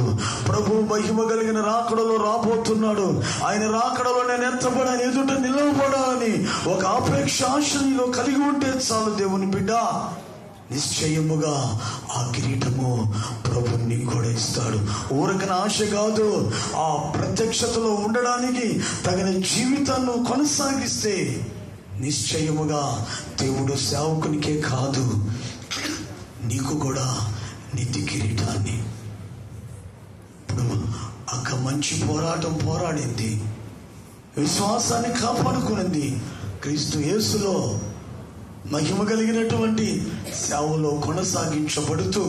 ప్రభు మహిమ కలిగిన రాకడలో రాబోతున్నాడు. ఆయన రాకడలో నేను ఎత్తబడాలి, ఎదుట నిలవబడాలని ఒక ఆపేక్ష ఆశ నీలో కలిగి ఉంటే చాలు. దేవుని బిడ్డ, నిశ్చయముగా ఆ కిరీటము ప్రభు నీకు కూడా ఇస్తాడు. ఊరకన ఆశ కాదు, ఆ ప్రత్యక్షతలో ఉండడానికి తగిన జీవితాన్ని కొనసాగిస్తే నిశ్చయముగా దేవుడు సేవకునికే కాదు, నీకు కూడా నీతి కిరీటాన్ని. ఇప్పుడు అక్క మంచి పోరాటం పోరాడింది, విశ్వాసాన్ని కాపాడుకునింది. క్రీస్తు యేసులో మహిమ కలిగినటువంటి సేవలో కొనసాగించబడుతూ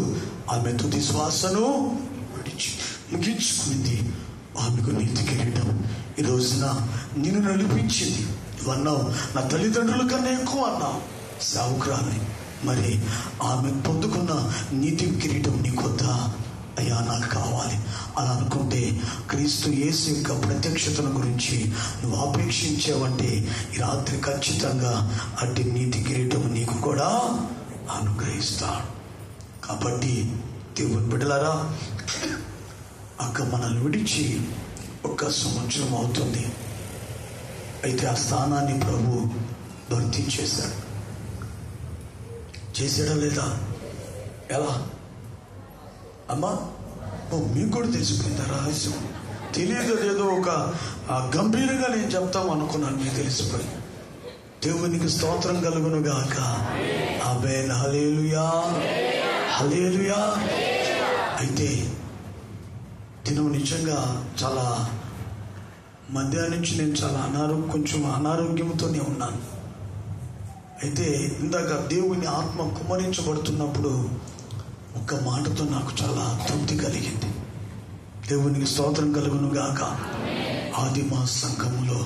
ఆమె తుది శ్వాసను ముగించుకుంది. ఆమెకు నీతి కిరీటం ఈ రోజున నిన్ను నడిపించింది. అన్నావు, నా తల్లిదండ్రుల కన్నా ఎక్కువ అన్నావు. సేవకురాన్ని మరి ఆమె పొందుకున్న నీతి కిరీటం నీకొద్దా? అయ్యా నాకు కావాలి అలా అనుకుంటే క్రీస్తు యేసు యొక్క ప్రత్యక్షతను గురించి నువ్వు ఆపేక్షించావంటే ఈ రాత్రి ఖచ్చితంగా అట్టి నీతి కిరీటం నీకు కూడా అనుగ్రహిస్తాడు. కాబట్టి దేవుని బిడ్డలారా, అక్క మనల్ని విడిచి 1 సంవత్సరం అవుతుంది. అయితే ఆ స్థానాన్ని ప్రభు భర్తీ చేశాడా లేదా? ఎలా అమ్మా? మీకు కూడా తెలిసిపోయిందా రహస్యం? తెలియదు, ఏదో ఒక గంభీరంగా నేను చెప్తాం అనుకున్నాను, మీకు తెలిసిపోయి. దేవునికి స్తోత్రం కలుగును గాక. ఆమేన్. హల్లెలూయా, హల్లెలూయా. అయితే దినం నిజంగా చాలా మధ్యాహ్నం నుంచి నేను చాలా కొంచెం అనారోగ్యంతోనే ఉన్నాను. అయితే ఇందాక దేవుని ఆత్మ కుమ్మరించబడుతున్నప్పుడు ఒక్క మాటతో నాకు చాలా తృప్తి కలిగింది. దేవునికి స్తోత్రం కలుగును గాక. ఆదిమ సంఘములో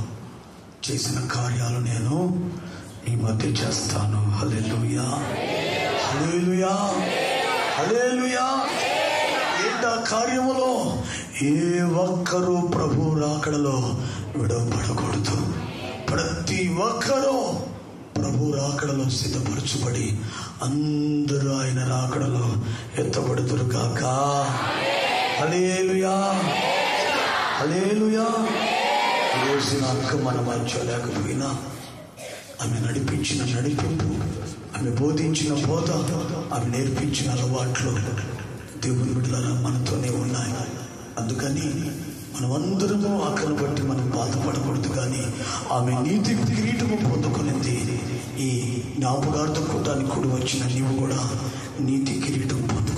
చేసిన కార్యాలు నేను ఈ మధ్య చేస్తాను. హల్లెలూయా, హల్లెలూయా, హల్లెలూయా. ఏంటా కార్యములో? ఏ ఒక్కరూ ప్రభు రాకడలో విడవబడకూడదు. ప్రతి ఒక్కరూ ప్రభు రాకడలో సిద్ధపరచబడి అందరూ ఆయన రాకడలో ఎత్తబడుదురు గాక. హల్లెలూయా, హల్లెలూయా. ఈరోజు నా అక్క మన మధ్య లేకపోయినా ఆమె నడిపించిన నడిపింపు, ఆమె బోధించిన బోధ, ఆమె నేర్పించిన అలవాట్లు దేవుని బిడ్డలారా మనతోనే ఉన్నాయి. అందుకని మనమందరము అక్కను బట్టి మనం బాధపడకూడదు. కానీ ఆమె నీతి కిరీటము పొందుకునింది. ఈ జ్ఞాపకార్థం కూటానికి కూడా వచ్చిన నీవు కూడా నీతి కిరీటం పొందుకు.